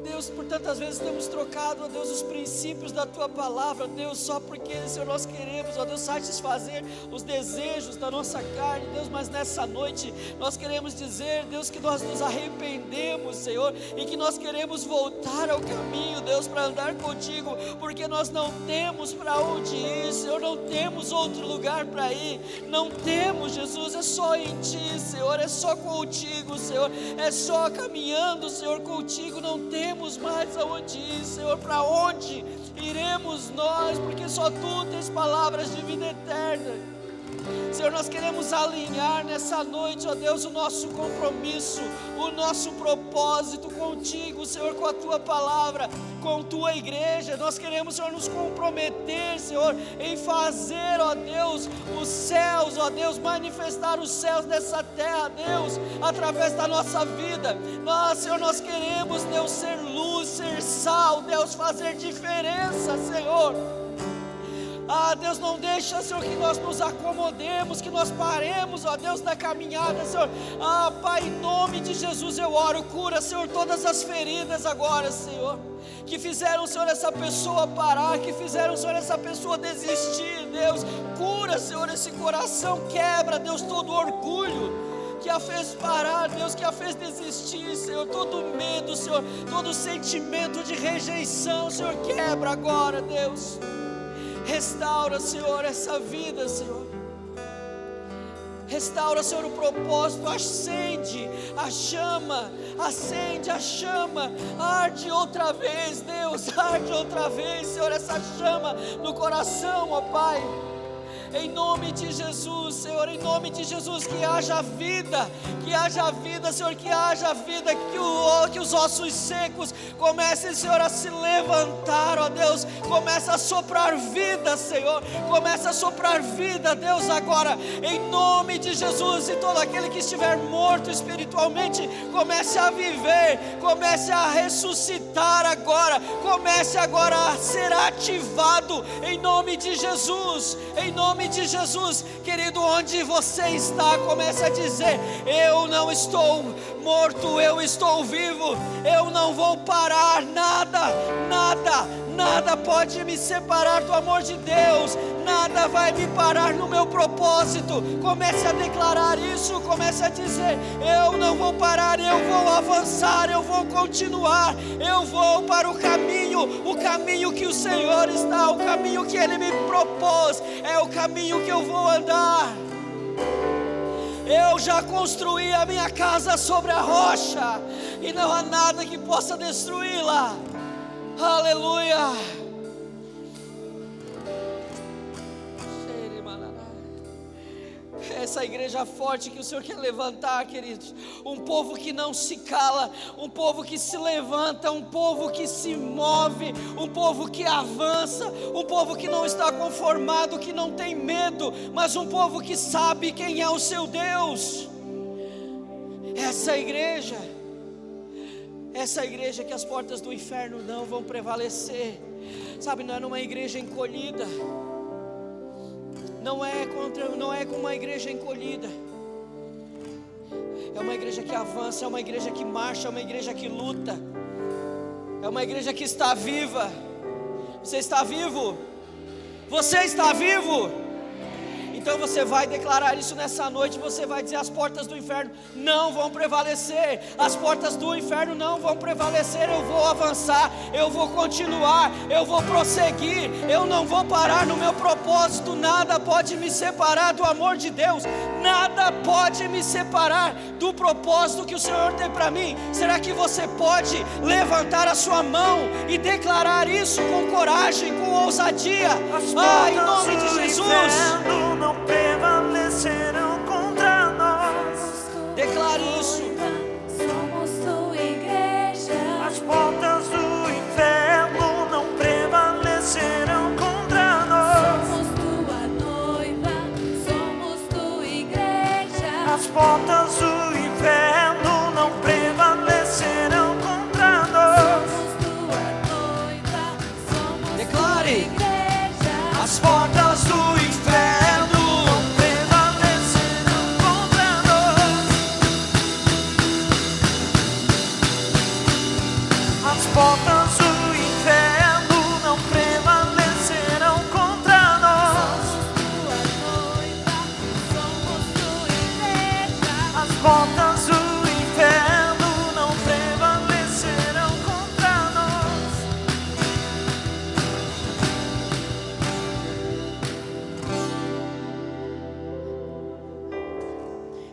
A: Deus, Deus, por tantas vezes temos trocado, ó Deus, os princípios da Tua palavra, Deus, só porque, Senhor, nós queremos, ó Deus, satisfazer os desejos da nossa carne, Deus, mas nessa noite nós queremos dizer, Deus, que nós nos arrependemos, Senhor, e que nós queremos voltar ao caminho, Deus, para andar contigo, porque nós não temos para onde ir, Senhor, não temos outro lugar para ir, não temos, Jesus, é só em Ti, Senhor, é só contigo, Senhor, é só caminhando, Senhor, contigo, não temos mais aonde ir, Senhor, para onde iremos nós, porque só Tu tens palavras de vida eterna. Senhor, nós queremos alinhar nessa noite, ó Deus, o nosso compromisso, o nosso propósito contigo, Senhor, com a Tua palavra, com Tua igreja. Nós queremos, Senhor, nos comprometer, Senhor, em fazer, ó Deus, os céus, ó Deus, manifestar os céus nessa terra, Deus, através da nossa vida. Nós, Senhor, nós queremos, Deus, ser luz, ser sal, Deus, fazer diferença, Senhor. Ah, Deus, não deixa, Senhor, que nós nos acomodemos, que nós paremos, ó Deus, na caminhada, Senhor. Ah, Pai, em nome de Jesus eu oro, cura, Senhor, todas as feridas agora, Senhor, que fizeram, Senhor, essa pessoa parar, que fizeram, Senhor, essa pessoa desistir, Deus. Cura, Senhor, esse coração, quebra, Deus, todo orgulho que a fez parar, Deus, que a fez desistir, Senhor, todo medo, Senhor, todo sentimento de rejeição, Senhor, quebra agora, Deus. Restaura, Senhor, essa vida, Senhor. Restaura, Senhor, o propósito. Acende a chama, acende a chama. Arde outra vez, Deus, arde outra vez, Senhor, essa chama no coração, ó Pai. Em nome de Jesus, Senhor, em nome de Jesus, que haja vida, Senhor, que haja vida, que os ossos secos comecem, Senhor, a se levantar, ó Deus, começa a soprar vida, Senhor, começa a soprar vida, Deus, agora, em nome de Jesus, e todo aquele que estiver morto espiritualmente, comece a viver, comece a ressuscitar agora, comece agora a ser ativado, em nome de Jesus, em nome de Jesus, querido, onde você está, comece a dizer: eu não estou morto, eu estou vivo, eu não vou parar, nada pode me separar do amor de Deus, nada vai me parar no meu propósito. Comece a declarar isso, comece a dizer: eu não vou parar, eu vou avançar, eu vou continuar, eu vou para o caminho que o Senhor está, o caminho que Ele me propôs, é o caminho que eu vou andar. Eu já construí a minha casa sobre a rocha, e não há nada que possa destruí-la. Aleluia. Essa igreja forte que o Senhor quer levantar, queridos, um povo que não se cala, um povo que se levanta, um povo que se move, um povo que avança, um povo que não está conformado, que não tem medo, mas um povo que sabe quem é o seu Deus. Essa igreja que as portas do inferno não vão prevalecer, sabe, não é numa igreja encolhida, não é como uma igreja encolhida, é uma igreja que avança, é uma igreja que marcha, é uma igreja que luta, é uma igreja que está viva. Você está vivo? Você está vivo? Então você vai declarar isso nessa noite, você vai dizer: as portas do inferno não vão prevalecer, as portas do inferno não vão prevalecer, eu vou avançar, eu vou continuar, eu vou prosseguir, eu não vou parar no meu propósito, nada pode me separar do amor de Deus, nada pode me separar do propósito que o Senhor tem para mim. Será que você pode levantar a sua mão e declarar isso com coragem, com ousadia? Em nome de Jesus,
B: não prevalecerão contra nós.
A: Declare isso.
C: Somos tua igreja.
B: As portas do inferno não prevalecerão contra nós.
C: Somos tua noiva, somos tua igreja.
B: As portas do inferno não prevalecerão contra nós.
C: Somos tua noiva, somos
A: Declare.
C: tua igreja.
A: As portas do inferno
B: Não prevalecerão contra nós. As portas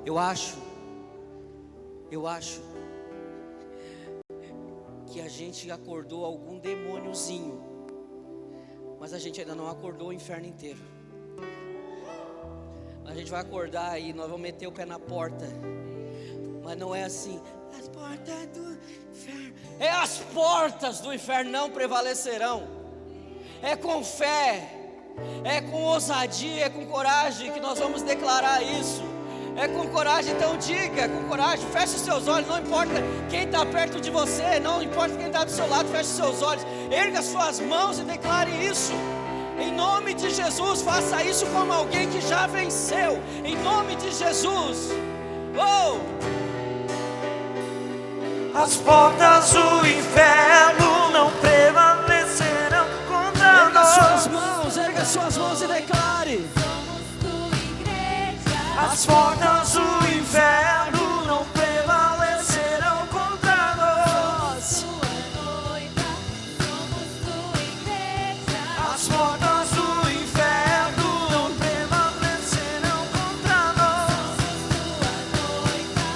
A: Eu acho que a gente acordou algum demôniozinho, mas a gente ainda não acordou o inferno inteiro. A gente vai acordar e nós vamos meter o pé na porta, mas não é assim, as portas do inferno. É as portas do inferno não prevalecerão. É com fé, é com ousadia, é com coragem que nós vamos declarar isso. É com coragem, então diga, com coragem, feche os seus olhos, não importa quem está perto de você, não importa quem está do seu lado, feche os seus olhos, erga suas mãos e declare isso. Em nome de Jesus, faça isso como alguém que já venceu. Em nome de Jesus. Oh!
B: As portas do inferno não prevalecerão contra
A: Erga suas
B: nós.
A: mãos, erga suas mãos e declare.
C: Somos tua igreja.
B: As portas do inferno não prevalecerão contra nós.
C: Tua noiva. Somos tua igreja.
B: As portas do inferno não prevalecerão contra nós.
C: Tua noiva.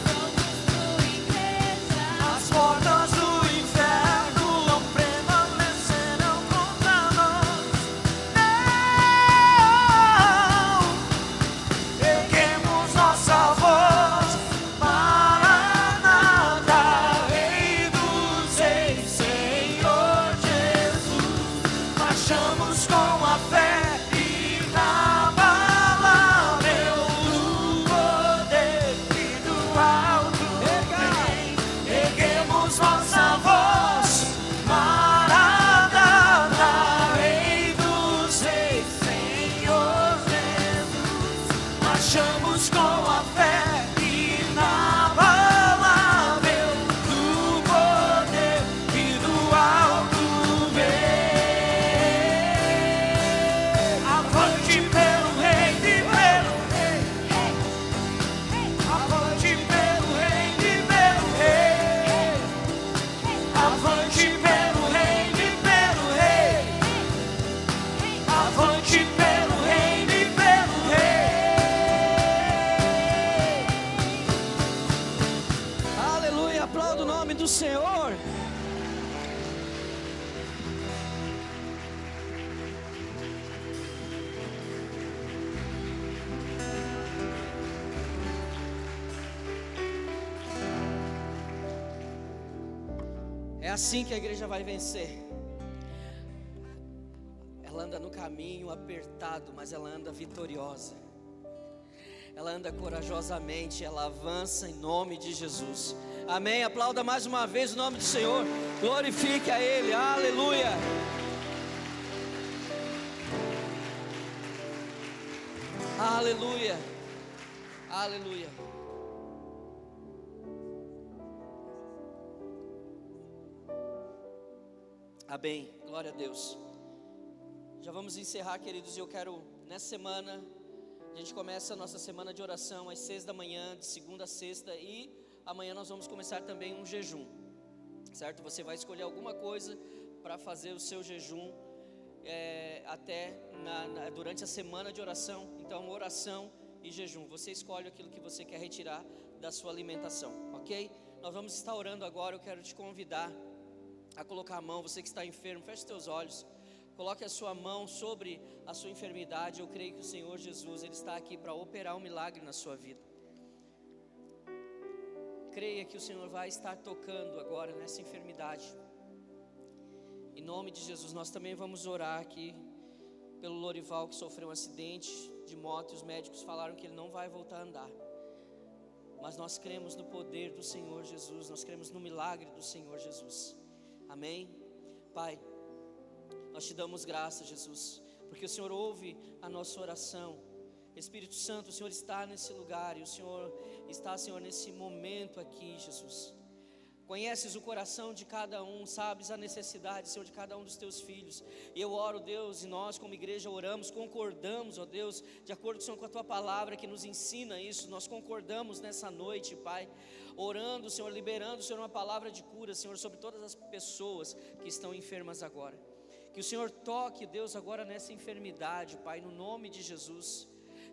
C: Somos tua igreja.
B: As portas do inferno não prevalecerão contra nós. Não erguemos nossa voz, Maranata, Rei dos Reis, Senhor Jesus. Marchamos com a fé inabalável do poder e do alto rei. Erguemos nossa voz, Maranata, Rei dos Reis, Senhor Jesus. Marchamos com a fé inabalável do poder e do alto rei. Avante pelo rei e pelo rei. Avante pelo rei e pelo rei. Avante pelo rei e pelo rei. Avante pelo rei e pelo rei.
A: Aleluia, aplauda o nome do Senhor. É assim que a igreja vai vencer. Ela anda no caminho apertado, mas ela anda vitoriosa. Ela anda corajosamente, ela avança em nome de Jesus. Amém. Aplauda mais uma vez o nome do Senhor. Glorifique a Ele. Aleluia. Aleluia. Aleluia. Amém. Glória a Deus. Já vamos encerrar, queridos, e eu quero, nessa semana, a gente começa a nossa semana de oração às 6 da manhã, de segunda a sexta, e amanhã nós vamos começar também um jejum, certo? Você vai escolher alguma coisa para fazer o seu jejum durante a semana de oração. Então, oração e jejum, você escolhe aquilo que você quer retirar da sua alimentação, ok? Nós vamos estar orando agora. Eu quero te convidar a colocar a mão, você que está enfermo, feche seus olhos, coloque a sua mão sobre a sua enfermidade. Eu creio que o Senhor Jesus, Ele está aqui para operar um milagre na sua vida. Creia que o Senhor vai estar tocando agora nessa enfermidade. Em nome de Jesus, nós também vamos orar aqui pelo Lorival, que sofreu um acidente de moto, e os médicos falaram que ele não vai voltar a andar. Mas nós cremos no poder do Senhor Jesus, nós cremos no milagre do Senhor Jesus. Amém? Pai, nós te damos graça, Jesus, porque o Senhor ouve a nossa oração. Espírito Santo, o Senhor está nesse lugar, e o Senhor está, Senhor, nesse momento aqui, Jesus. Conheces o coração de cada um, sabes a necessidade, Senhor, de cada um dos teus filhos. E eu oro, Deus, e nós como igreja oramos, concordamos, ó Deus, de acordo, Senhor, com a tua palavra que nos ensina isso. Nós concordamos nessa noite, Pai, orando, Senhor, liberando, Senhor, uma palavra de cura, Senhor, sobre todas as pessoas que estão enfermas agora. Que o Senhor toque, Deus, agora nessa enfermidade, Pai, no nome de Jesus.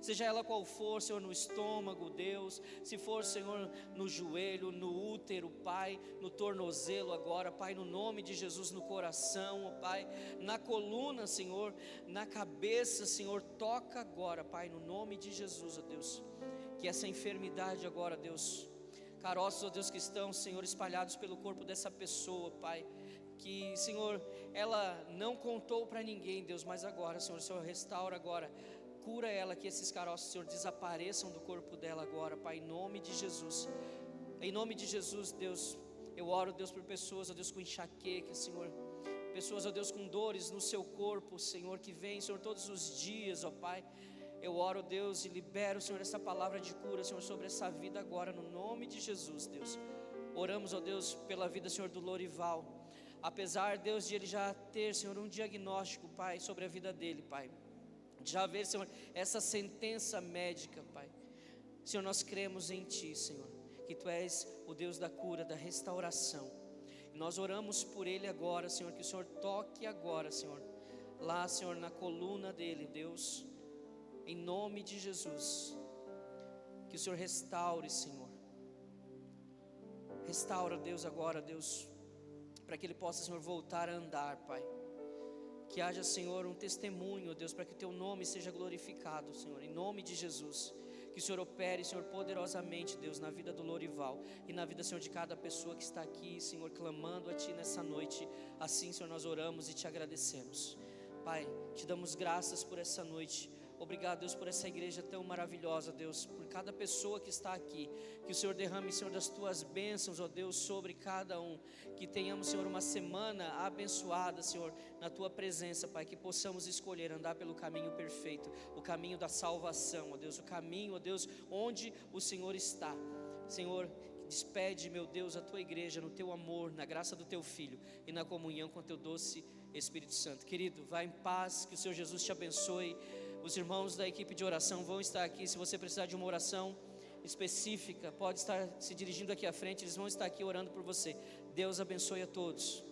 A: seja ela qual for, Senhor, no estômago, Deus, se for, Senhor, no joelho, no útero, Pai, no tornozelo agora, Pai, no nome de Jesus, no coração, ó Pai, na coluna, Senhor, na cabeça, Senhor, toca agora, Pai, no nome de Jesus, ó Deus, que essa enfermidade agora, Deus, caroços, ó Deus, que estão, Senhor, espalhados pelo corpo dessa pessoa, Pai, que, Senhor, ela não contou para ninguém, Deus, mas agora, Senhor, o Senhor restaura agora, cura ela, que esses caroços, Senhor, desapareçam do corpo dela agora, Pai, em nome de Jesus. Em nome de Jesus, Deus, eu oro, Deus, por pessoas, ó Deus, com enxaqueca, Senhor, pessoas, ó Deus, com dores no seu corpo, Senhor, que vem, Senhor, todos os dias, ó Pai. Eu oro, Deus, e libero, Senhor, essa palavra de cura, Senhor, sobre essa vida agora, no nome de Jesus, Deus. Oramos, ó Deus, pela vida, Senhor, do Lorival. Apesar, Deus, de ele já ter, Senhor, um diagnóstico, Pai, sobre a vida dele, Pai. Já ver, Senhor, essa sentença médica, Pai. Senhor, nós cremos em Ti, Senhor, que Tu és o Deus da cura, da restauração. E nós oramos por ele agora, Senhor, que o Senhor toque agora, Senhor, lá, Senhor, na coluna dele, Deus, em nome de Jesus. Que o Senhor restaure, Senhor. Restaura, Deus, agora, Deus, para que ele possa, Senhor, voltar a andar, Pai. Que haja, Senhor, um testemunho, Deus, para que o Teu nome seja glorificado, Senhor, em nome de Jesus. Que o Senhor opere, Senhor, poderosamente, Deus, na vida do Lorival e na vida, Senhor, de cada pessoa que está aqui, Senhor, clamando a Ti nessa noite. Assim, Senhor, nós oramos e Te agradecemos. Pai, Te damos graças por essa noite. Obrigado, Deus, por essa igreja tão maravilhosa, Deus, por cada pessoa que está aqui. Que o Senhor derrame, Senhor, das Tuas bênçãos, ó Deus, sobre cada um. Que tenhamos, Senhor, uma semana abençoada, Senhor, na Tua presença, Pai. Que possamos escolher andar pelo caminho perfeito, o caminho da salvação, ó Deus, o caminho, ó Deus, onde o Senhor está. Senhor, despede, meu Deus, a Tua igreja no Teu amor, na graça do Teu Filho e na comunhão com o Teu doce Espírito Santo. Querido, vá em paz, que o Senhor Jesus te abençoe. Os irmãos da equipe de oração vão estar aqui. Se você precisar de uma oração específica, pode estar se dirigindo aqui à frente. Eles vão estar aqui orando por você. Deus abençoe a todos.